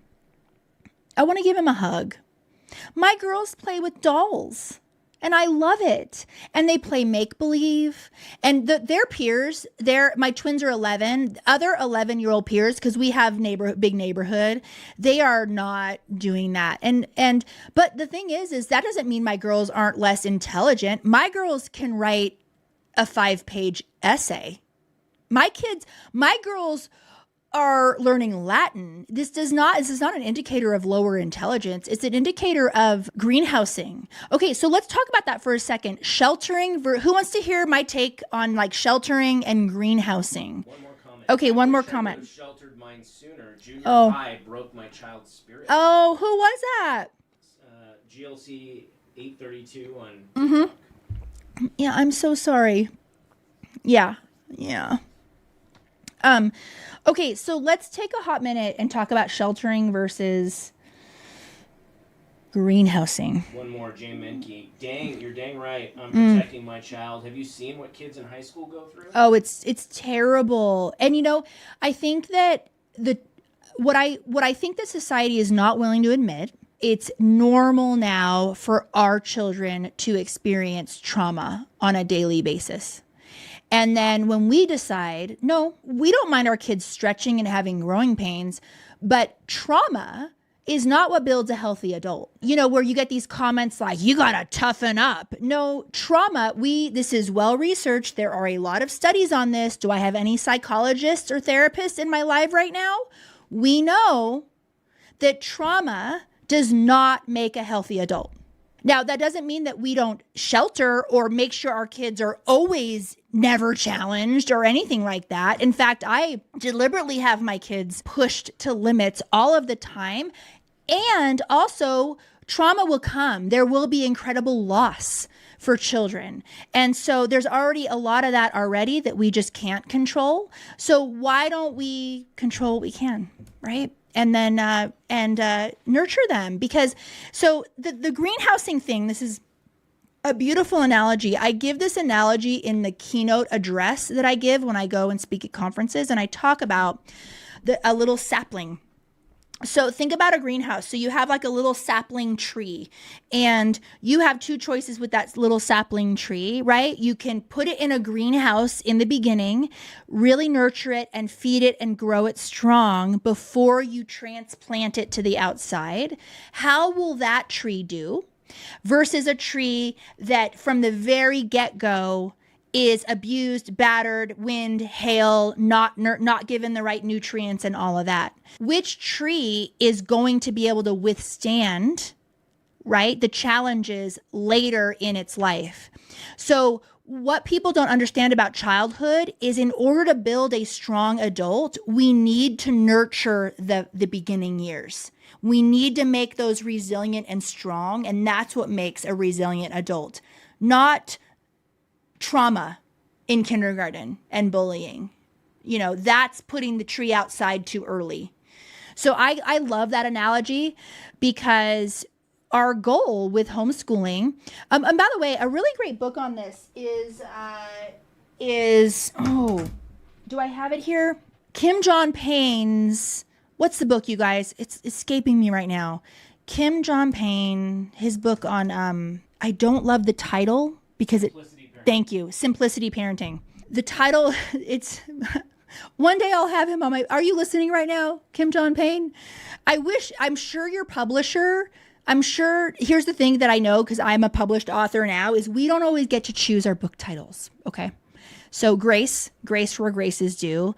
I want to give him a hug. My girls play with dolls. And I love it. And they play make-believe. And their peers, my twins are 11. Other 11-year-old peers, because we have big neighborhood, they are not doing that. But the thing is that doesn't mean my girls aren't less intelligent. My girls can write a 5-page essay. My girls are learning Latin. This is not an indicator of lower intelligence. It's an indicator of greenhousing. Okay, so let's talk about that for a second. Sheltering. Who wants to hear my take on like sheltering and greenhousing? One more comment. Okay, one more I comment. would have sheltered mine sooner. Junior high broke my child's spirit. Oh, who was that? GLC 832 on. Mm-hmm. Yeah, I'm so sorry. Yeah. Okay, so let's take a hot minute and talk about sheltering versus greenhousing. One more, Jay Menke. You're dang right. I'm protecting my child. Have you seen what kids in high school go through? Oh, it's terrible. And I think that what I think that society is not willing to admit, it's normal now for our children to experience trauma on a daily basis. And then when we decide, no, we don't mind our kids stretching and having growing pains, but trauma is not what builds a healthy adult. Where you get these comments like, you gotta toughen up. No, trauma, this is well researched. There are a lot of studies on this. Do I have any psychologists or therapists in my life right now? We know that trauma does not make a healthy adult. Now, that doesn't mean that we don't shelter or make sure our kids are always never challenged or anything like that. In fact, I deliberately have my kids pushed to limits all of the time. And also, trauma will come. There will be incredible loss for children. And so there's already a lot of that already that we just can't control. So why don't we control what we can, right? And then nurture them. Because so the greenhousing thing, this is a beautiful analogy. I give this analogy in the keynote address that I give when I go and speak at conferences. And I talk about a little sapling. So think about a greenhouse. So you have like a little sapling tree, and you have two choices with that little sapling tree, right? You can put it in a greenhouse in the beginning, really nurture it and feed it and grow it strong before you transplant it to the outside. How will that tree do versus a tree that from the very get-go is abused, battered, wind, hail, not given the right nutrients and all of that? Which tree is going to be able to withstand, right, the challenges later in its life? So what people don't understand about childhood is in order to build a strong adult, we need to nurture the beginning years. We need to make those resilient and strong, and that's what makes a resilient adult, not trauma in kindergarten and bullying. That's putting the tree outside too early. So I love that analogy, because our goal with homeschooling, and by the way, a really great book on this is do I have it here? Kim John Payne's, what's the book, you guys? It's escaping me right now. Kim John Payne, his book on, I don't love the title because thank you, Simplicity Parenting. The title, it's, one day I'll have him on are you listening right now, Kim John Payne? I'm sure your publisher, here's the thing that I know, because I'm a published author now, is we don't always get to choose our book titles, okay? So grace where grace is due.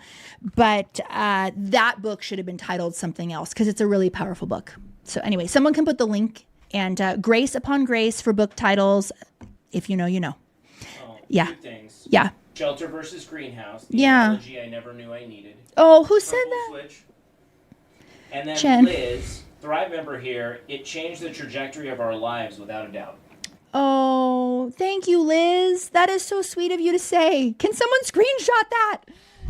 But that book should have been titled something else, because it's a really powerful book. So anyway, someone can put the link, and grace upon grace for book titles. If you know, you know. Yeah. Two things. Yeah. Shelter versus greenhouse. The analogy I never knew I needed. Oh, who said that? Switch. And then Jen. Liz, Thrive member here, it changed the trajectory of our lives without a doubt. Oh, thank you, Liz. That is so sweet of you to say. Can someone screenshot that?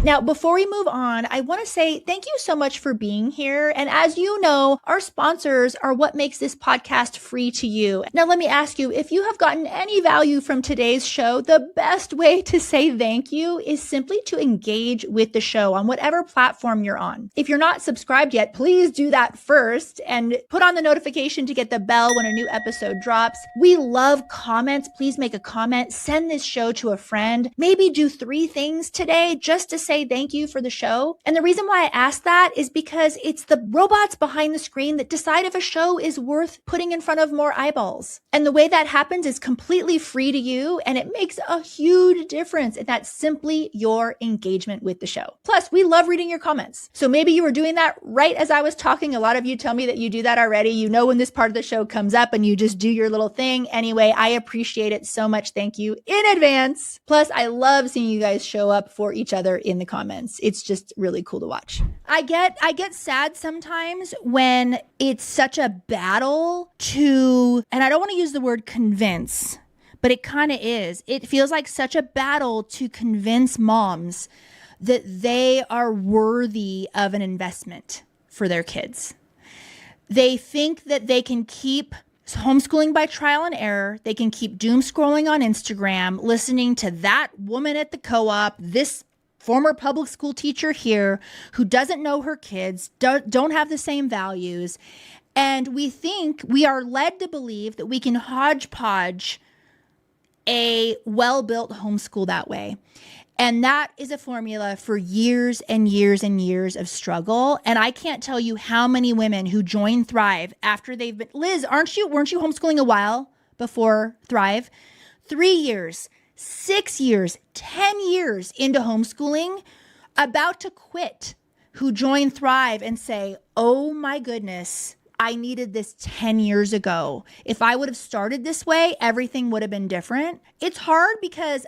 Now, before we move on, I want to say thank you so much for being here. And as you know, our sponsors are what makes this podcast free to you. Now, let me ask you, if you have gotten any value from today's show, the best way to say thank you is simply to engage with the show on whatever platform you're on. If you're not subscribed yet, please do that first and put on the notification to get the bell when a new episode drops. We love comments. Please make a comment. Send this show to a friend. Maybe do 3 things today just to say thank you for the show. And the reason why I ask that is because it's the robots behind the screen that decide if a show is worth putting in front of more eyeballs. And the way that happens is completely free to you, and it makes a huge difference. And that's simply your engagement with the show. Plus, we love reading your comments. So maybe you were doing that right as I was talking. A lot of you tell me that you do that already. You know when this part of the show comes up and you just do your little thing. Anyway, I appreciate it so much. Thank you in advance. Plus, I love seeing you guys show up for each other in the comments. It's just really cool to watch. I get sad sometimes when it's such a battle to, and I don't want to use the word convince, but it kind of is. It feels like such a battle to convince moms that they are worthy of an investment for their kids. They think that they can keep homeschooling by trial and error. They can keep doom scrolling on Instagram, listening to that woman at the co-op, this former public school teacher here who doesn't know her kids, don't have the same values. And we are led to believe that we can hodgepodge a well-built homeschool that way. And that is a formula for years and years and years of struggle. And I can't tell you how many women who join Thrive after they've been, Liz, weren't you homeschooling a while before Thrive? 3 years, 6 years, 10 years into homeschooling, about to quit, who join Thrive and say, oh my goodness, I needed this 10 years ago. If I would have started this way, everything would have been different. It's hard because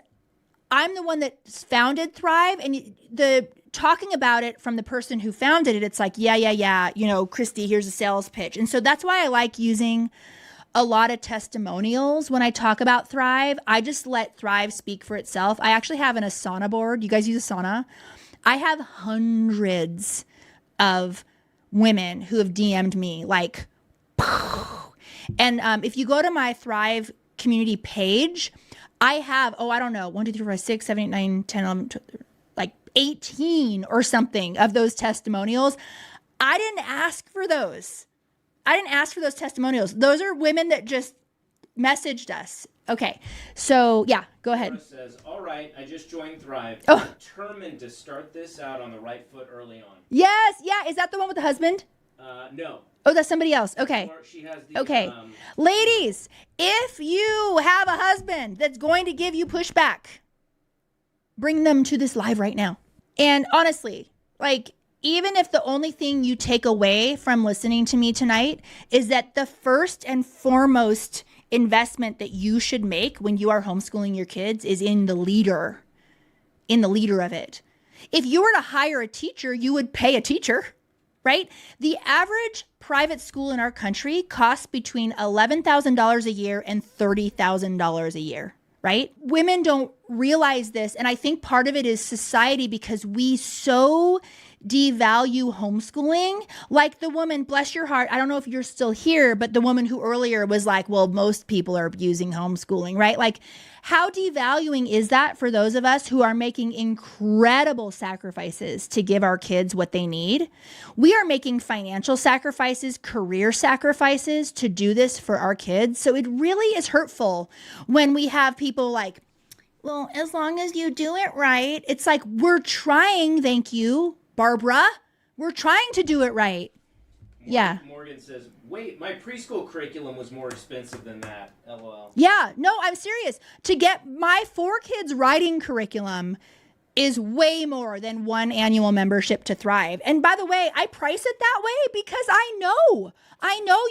I'm the one that founded Thrive, and the talking about it from the person who founded it, it's like, yeah, Christy, here's a sales pitch. And so that's why I like using a lot of testimonials when I talk about Thrive. I just let Thrive speak for itself. I actually have an Asana board. You guys use Asana? I have hundreds of women who have DM'd me like, and if you go to my Thrive community page, I have, 1, 2, 3, 4, 5, 6, 7, 8, 9, 10, 11, 12, like 18 or something of those testimonials. I didn't ask for those. I didn't ask for those testimonials. Those are women that just messaged us. Okay. So, yeah, go ahead. Laura says, all right, I just joined Thrive. Oh. Determined to start this out on the right foot early on. Yes. Yeah. Is that the one with the husband? No. Oh, that's somebody else. Okay. She has the, Okay. Ladies, if you have a husband that's going to give you pushback, bring them to this live right now. And honestly, like, even if the only thing you take away from listening to me tonight is that the first and foremost investment that you should make when you are homeschooling your kids is in the leader of it. If you were to hire a teacher, you would pay a teacher, right? The average private school in our country costs between $11,000 a year and $30,000 a year. Right? Women don't realize this. And I think part of it is society, because we so devalue homeschooling. Like the woman, bless your heart, I don't know if you're still here, but the woman who earlier was like, well, most people are abusing homeschooling, right? Like, how devaluing is that for those of us who are making incredible sacrifices to give our kids what they need? We are making financial sacrifices, career sacrifices to do this for our kids. So it really is hurtful when we have people like, well, as long as you do it right. It's like, we're trying, thank you, Barbara. We're trying to do it right. Yeah. Morgan says, wait, my preschool curriculum was more expensive than that. LOL. Yeah, no, I'm serious. To get my 4 kids writing curriculum is way more than one annual membership to Thrive. And by the way, I price it that way because I know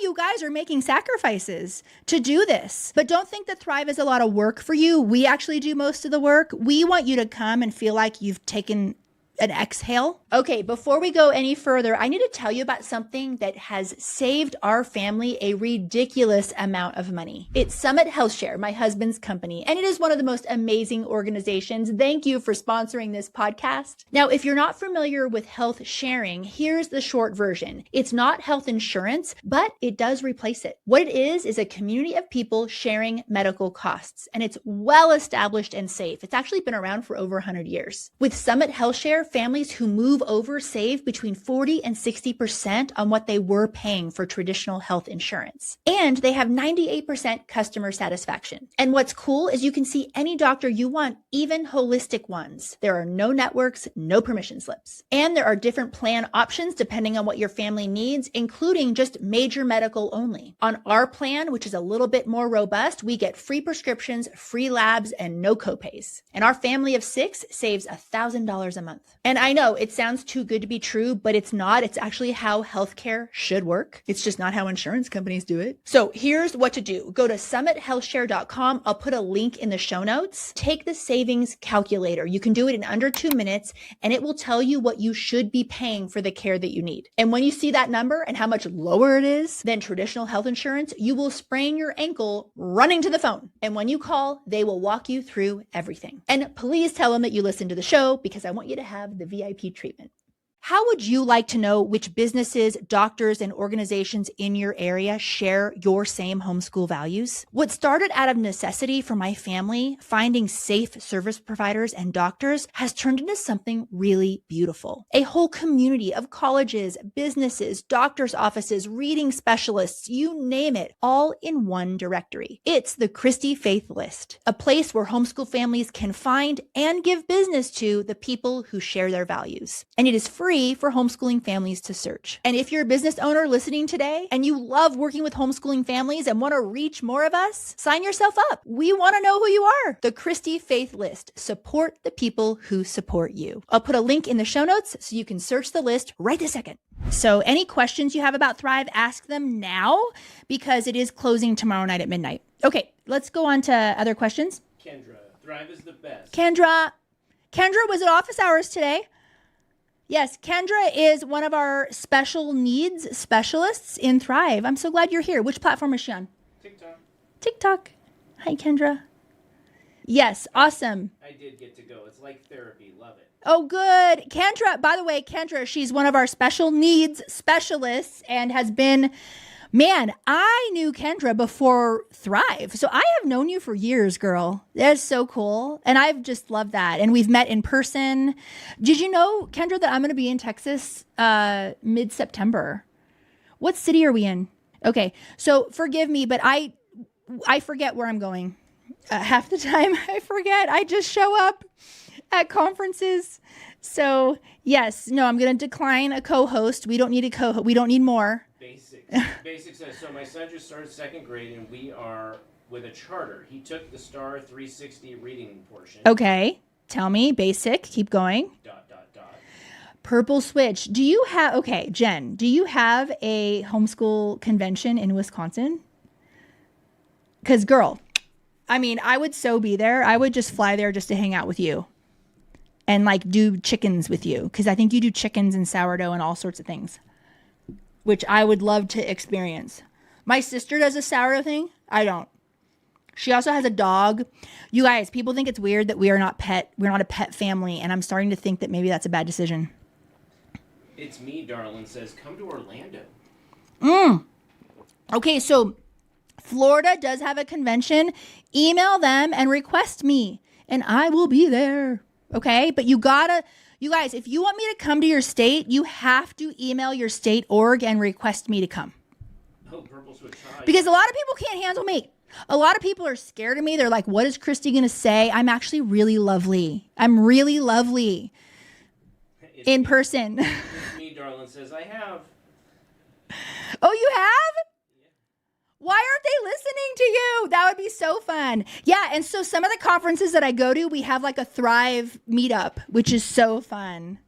you guys are making sacrifices to do this. But don't think that Thrive is a lot of work for you. We actually do most of the work. We want you to come and feel like you've taken an exhale. Okay, before we go any further, I need to tell you about something that has saved our family a ridiculous amount of money. It's Summit HealthShare, my husband's company, and it is one of the most amazing organizations. Thank you for sponsoring this podcast. Now, if you're not familiar with health sharing, here's the short version. It's not health insurance, but it does replace it. What it is a community of people sharing medical costs, and it's well established and safe. It's actually been around for over 100 years. With Summit HealthShare, families who move over save between 40 and 60% on what they were paying for traditional health insurance. And they have 98% customer satisfaction. And what's cool is you can see any doctor you want, even holistic ones. There are no networks, no permission slips. And there are different plan options depending on what your family needs, including just major medical only. On our plan, which is a little bit more robust, we get free prescriptions, free labs, and no copays. And our family of 6 saves $1,000 a month. And I know it sounds too good to be true, but it's not. It's actually how healthcare should work. It's just not how insurance companies do it. So here's what to do. Go to summithealthshare.com. I'll put a link in the show notes. Take the savings calculator. You can do it in under 2 minutes, and it will tell you what you should be paying for the care that you need. And when you see that number and how much lower it is than traditional health insurance, you will sprain your ankle running to the phone. And when you call, they will walk you through everything. And please tell them that you listened to the show, because I want you to have the VIP treatment. How would you like to know which businesses, doctors, and organizations in your area share your same homeschool values? What started out of necessity for my family, finding safe service providers and doctors, has turned into something really beautiful. A whole community of colleges, businesses, doctors' offices, reading specialists, you name it, all in one directory. It's the Christy-Faith list, a place where homeschool families can find and give business to the people who share their values. And it is free for homeschooling families to search. And if you're a business owner listening today and you love working with homeschooling families and want to reach more of us, sign yourself up. We want to know who you are. The Christy-Faith list. Support the people who support you. I'll put a link in the show notes so you can search the list right this second. So any questions you have about Thrive, ask them now, because it is closing tomorrow night at midnight. Okay, let's go on to other questions. Kendra, Thrive is the best. Kendra was at office hours today. Yes, Kendra is one of our special needs specialists in Thrive. I'm so glad you're here. Which platform is she on? TikTok. Hi, Kendra. Yes, awesome. I did get to go. It's like therapy. Love it. Oh, good. Kendra, by the way, she's one of our special needs specialists and has been Man, I knew Kendra before Thrive. So I have known you for years, girl. That's so cool. And I've just loved that. And we've met in person. Did you know, Kendra, that I'm going to be in Texas mid-September? What city are we in? Okay. So forgive me, but I forget where I'm going. Half the time I forget. I just show up at conferences. So yes, no, I'm going to decline a co-host. We don't need a co-host. We don't need more. Basic says, so my son just started second grade and we are with a charter. He took the Star 360 reading portion. Okay. Tell me, Basic. Keep going. ... Purple Switch. Do you have, okay, Jen, do you have a homeschool convention in Wisconsin? Because, girl, I mean, I would so be there. I would just fly there just to hang out with you and like do chickens with you. Because I think you do chickens and sourdough and all sorts of things, which I would love to experience. My sister does a sourdough thing. I don't. She also has a dog. You guys, people think it's weird that we're not a pet family, and I'm starting to think that maybe that's a bad decision. It's me, darling, says, come to Orlando. Okay, so Florida does have a convention. Email them and request me, and I will be there. Okay, but you guys, if you want me to come to your state, you have to email your state org and request me to come. Oh, Purple Switch. Because a lot of people can't handle me. A lot of people are scared of me. They're like, what is Christy going to say? I'm actually really lovely. I'm really lovely in person. It's me, darling, says, I have. Oh, you have? Why aren't they listening to you? That would be so fun. Yeah, and so some of the conferences that I go to, we have like a Thrive meetup, which is so fun.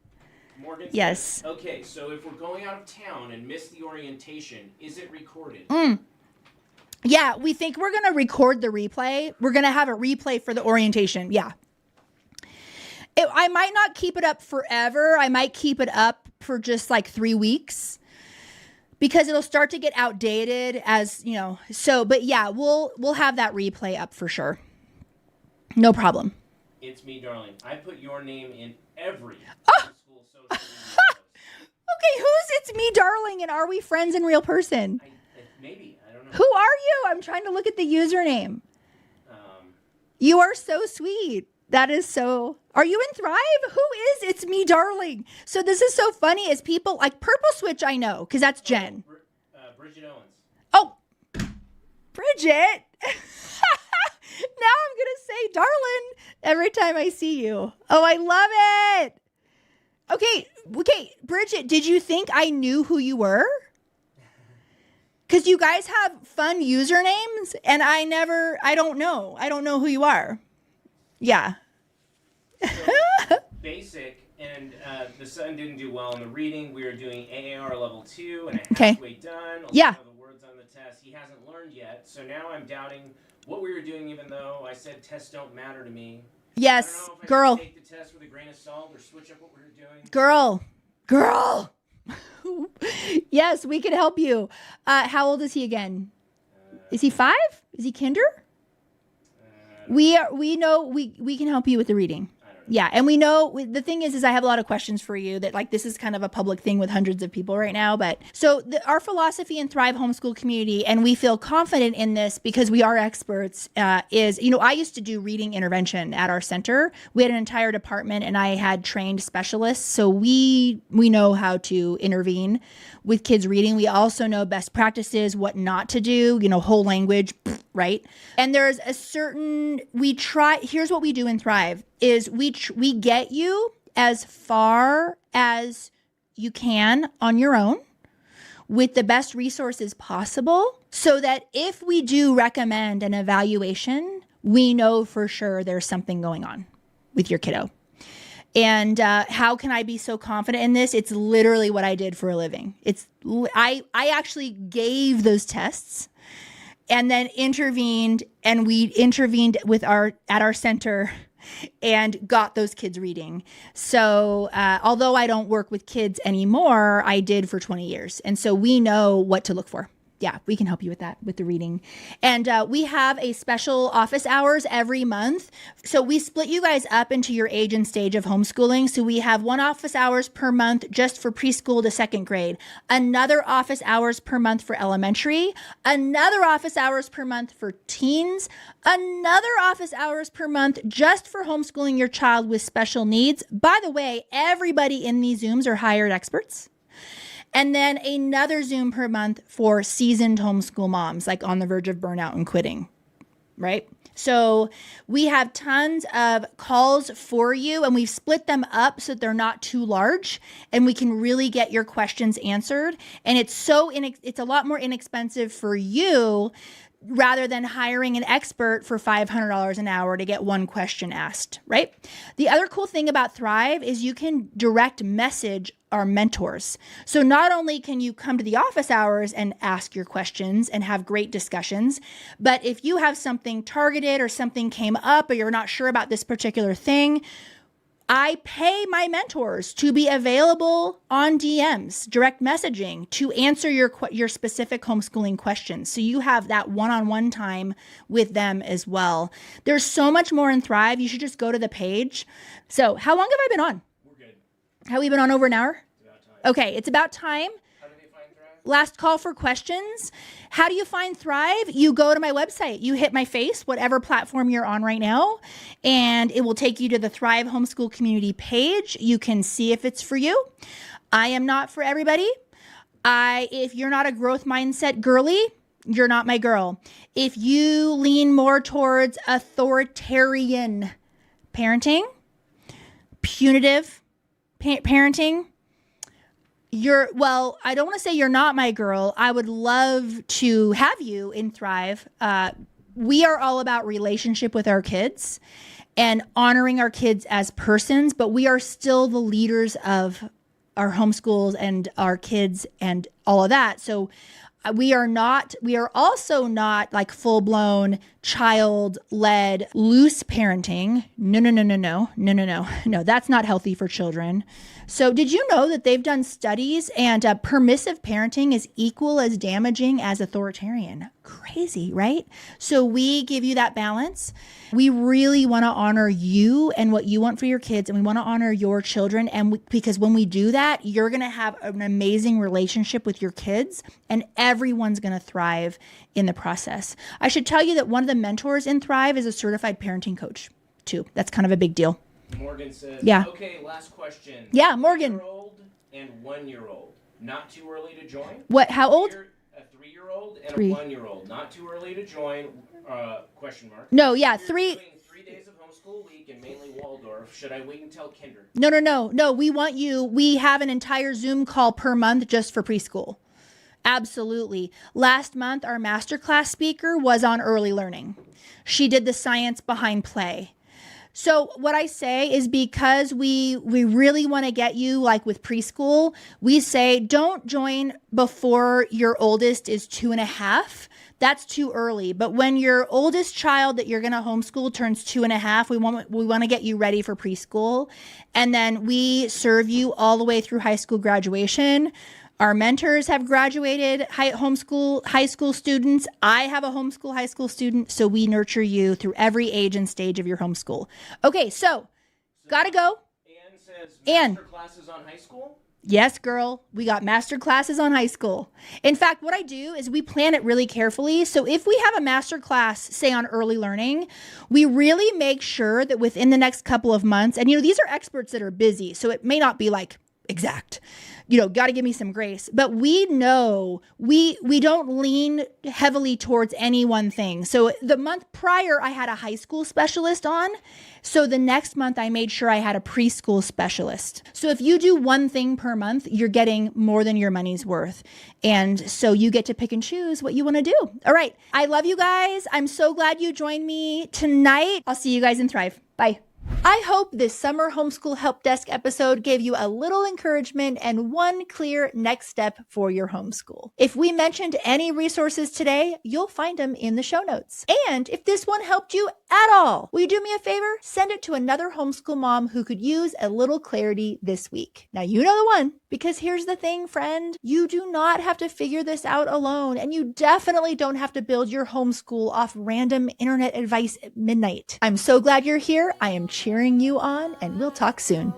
Morgan says, yes. Okay, so if we're going out of town and miss the orientation, is it recorded? Yeah, we think we're going to record the replay. We're going to have a replay for the orientation. Yeah. I might not keep it up forever. I might keep it up for just like 3 weeks. Because it'll start to get outdated as, you know. So, but yeah, we'll have that replay up for sure. No problem. It's me, darling. I put your name in every school social media post. Okay, who's It's Me, darling, and are we friends in real person? Maybe. I don't know. Who are you? I'm trying to look at the username. You are so sweet. That is so... Are you in Thrive? Who is It's Me, darling? So this is so funny as people... Like Purple Switch, I know, because that's Jen. Bridget Owens. Oh, Bridget. Now I'm going to say darling every time I see you. Oh, I love it. Okay, Bridget, did you think I knew who you were? Because you guys have fun usernames, and I don't know. I don't know who you are. Yeah. So, basic, and the son didn't do well in the reading. We were doing AAR level 2, and halfway done. Yeah. The words on the test. He hasn't learned yet, so now I'm doubting what we were doing, even though I said tests don't matter to me. Yes, I don't know if I girl. should take the test with a grain of salt or switch up what we were doing. Girl. Yes, we can help you. How old is he again? Is he 5? Is he kinder? We know we can help you with the reading. Yeah, and we know the thing is I have a lot of questions for you that like this is kind of a public thing with hundreds of people right now. But so our philosophy in Thrive Homeschool Community, and we feel confident in this because we are experts, is, you know, I used to do reading intervention at our center. We had an entire department and I had trained specialists. So we know how to intervene with kids reading. We also know best practices, what not to do, you know, whole language, right? And there's a certain, here's what we do in Thrive is we get you as far as you can on your own with the best resources possible so that if we do recommend an evaluation, we know for sure there's something going on with your kiddo. And how can I be so confident in this? It's literally what I did for a living. I actually gave those tests and then intervened, and we intervened at our center and got those kids reading. So although I don't work with kids anymore, I did for 20 years. And so we know what to look for. Yeah, we can help you with that, with the reading. And we have a special office hours every month. So we split you guys up into your age and stage of homeschooling. So we have 1 office hours per month just for preschool to 2nd grade, another office hours per month for elementary, another office hours per month for teens, another office hours per month just for homeschooling your child with special needs. By the way, everybody in these Zooms are hired experts. And then another Zoom per month for seasoned homeschool moms, like on the verge of burnout and quitting, right? So we have tons of calls for you, and we've split them up so that they're not too large, and we can really get your questions answered. And it's it's a lot more inexpensive for you rather than hiring an expert for $500 an hour to get one question asked, right? The other cool thing about Thrive is you can direct message our mentors. So not only can you come to the office hours and ask your questions and have great discussions, but if you have something targeted or something came up or you're not sure about this particular thing, I pay my mentors to be available on DMs, direct messaging, to answer your specific homeschooling questions. So you have that one-on-one time with them as well. There's so much more in Thrive. You should just go to the page. So how long have I been on? We're good. Have we been on over an hour? It's about time. Okay, it's about time. How do they find Thrive? Last call for questions. How do you find Thrive? You go to my website. You hit my face, whatever platform you're on right now, and it will take you to the Thrive Homeschool Community page. You can see if it's for you. I am not for everybody. If you're not a growth mindset girly, you're not my girl. If you lean more towards authoritarian parenting, punitive parenting, I don't want to say you're not my girl. I would love to have you in Thrive. We are all about relationship with our kids and honoring our kids as persons, but we are still the leaders of our homeschools and our kids and all of that. So we are also not like full-blown child-led loose parenting. No, that's not healthy for children. So did you know that they've done studies and permissive parenting is equal as damaging as authoritarian? Crazy, right? So we give you that balance. We really want to honor you and what you want for your kids, and we want to honor your children. And because when we do that, you're going to have an amazing relationship with your kids, and everyone's going to thrive in the process. I should tell you that one of the mentors in Thrive is a certified parenting coach too. That's kind of a big deal. Morgan says, yeah. Okay, last question. Yeah, Morgan. 3-year-old and 1-year-old. Not too early to join? What? How old? A 3-year-old and 3. a 1-year-old. Not too early to join, question mark. No, yeah, You're 3. doing 3 days of homeschool week and mainly Waldorf. Should I wait until kinder? No. We want you. We have an entire Zoom call per month just for preschool. Absolutely. Last month, our masterclass speaker was on early learning. She did the science behind play. So what I say is, because we really want to get you like with preschool, we say don't join before your oldest is 2.5. That's too early. But when your oldest child that you're going to homeschool turns 2.5, we want to get you ready for preschool. And then we serve you all the way through high school graduation. Our mentors have graduated high school students. I have a homeschool high school student. So we nurture you through every age and stage of your homeschool. Okay, so gotta go. Ann says Ann. master classes on high school? Yes, girl. We got master classes on high school. In fact, what I do is we plan it really carefully. So if we have a master class, say on early learning, we really make sure that within the next couple of months, and these are experts that are busy, so it may not be like exact, got to give me some grace. But we know we don't lean heavily towards any one thing. So the month prior, I had a high school specialist on. So the next month, I made sure I had a preschool specialist. So if you do one thing per month, you're getting more than your money's worth. And so you get to pick and choose what you want to do. All right. I love you guys. I'm so glad you joined me tonight. I'll see you guys in Thrive. Bye. I hope this Summer Homeschool Help Desk episode gave you a little encouragement and one clear next step for your homeschool. If we mentioned any resources today, you'll find them in the show notes. And if this one helped you at all, will you do me a favor? Send it to another homeschool mom who could use a little clarity this week. Now, you know the one, because here's the thing, friend. You do not have to figure this out alone, and you definitely don't have to build your homeschool off random internet advice at midnight. I'm so glad you're here. I am cheering you on, and we'll talk soon.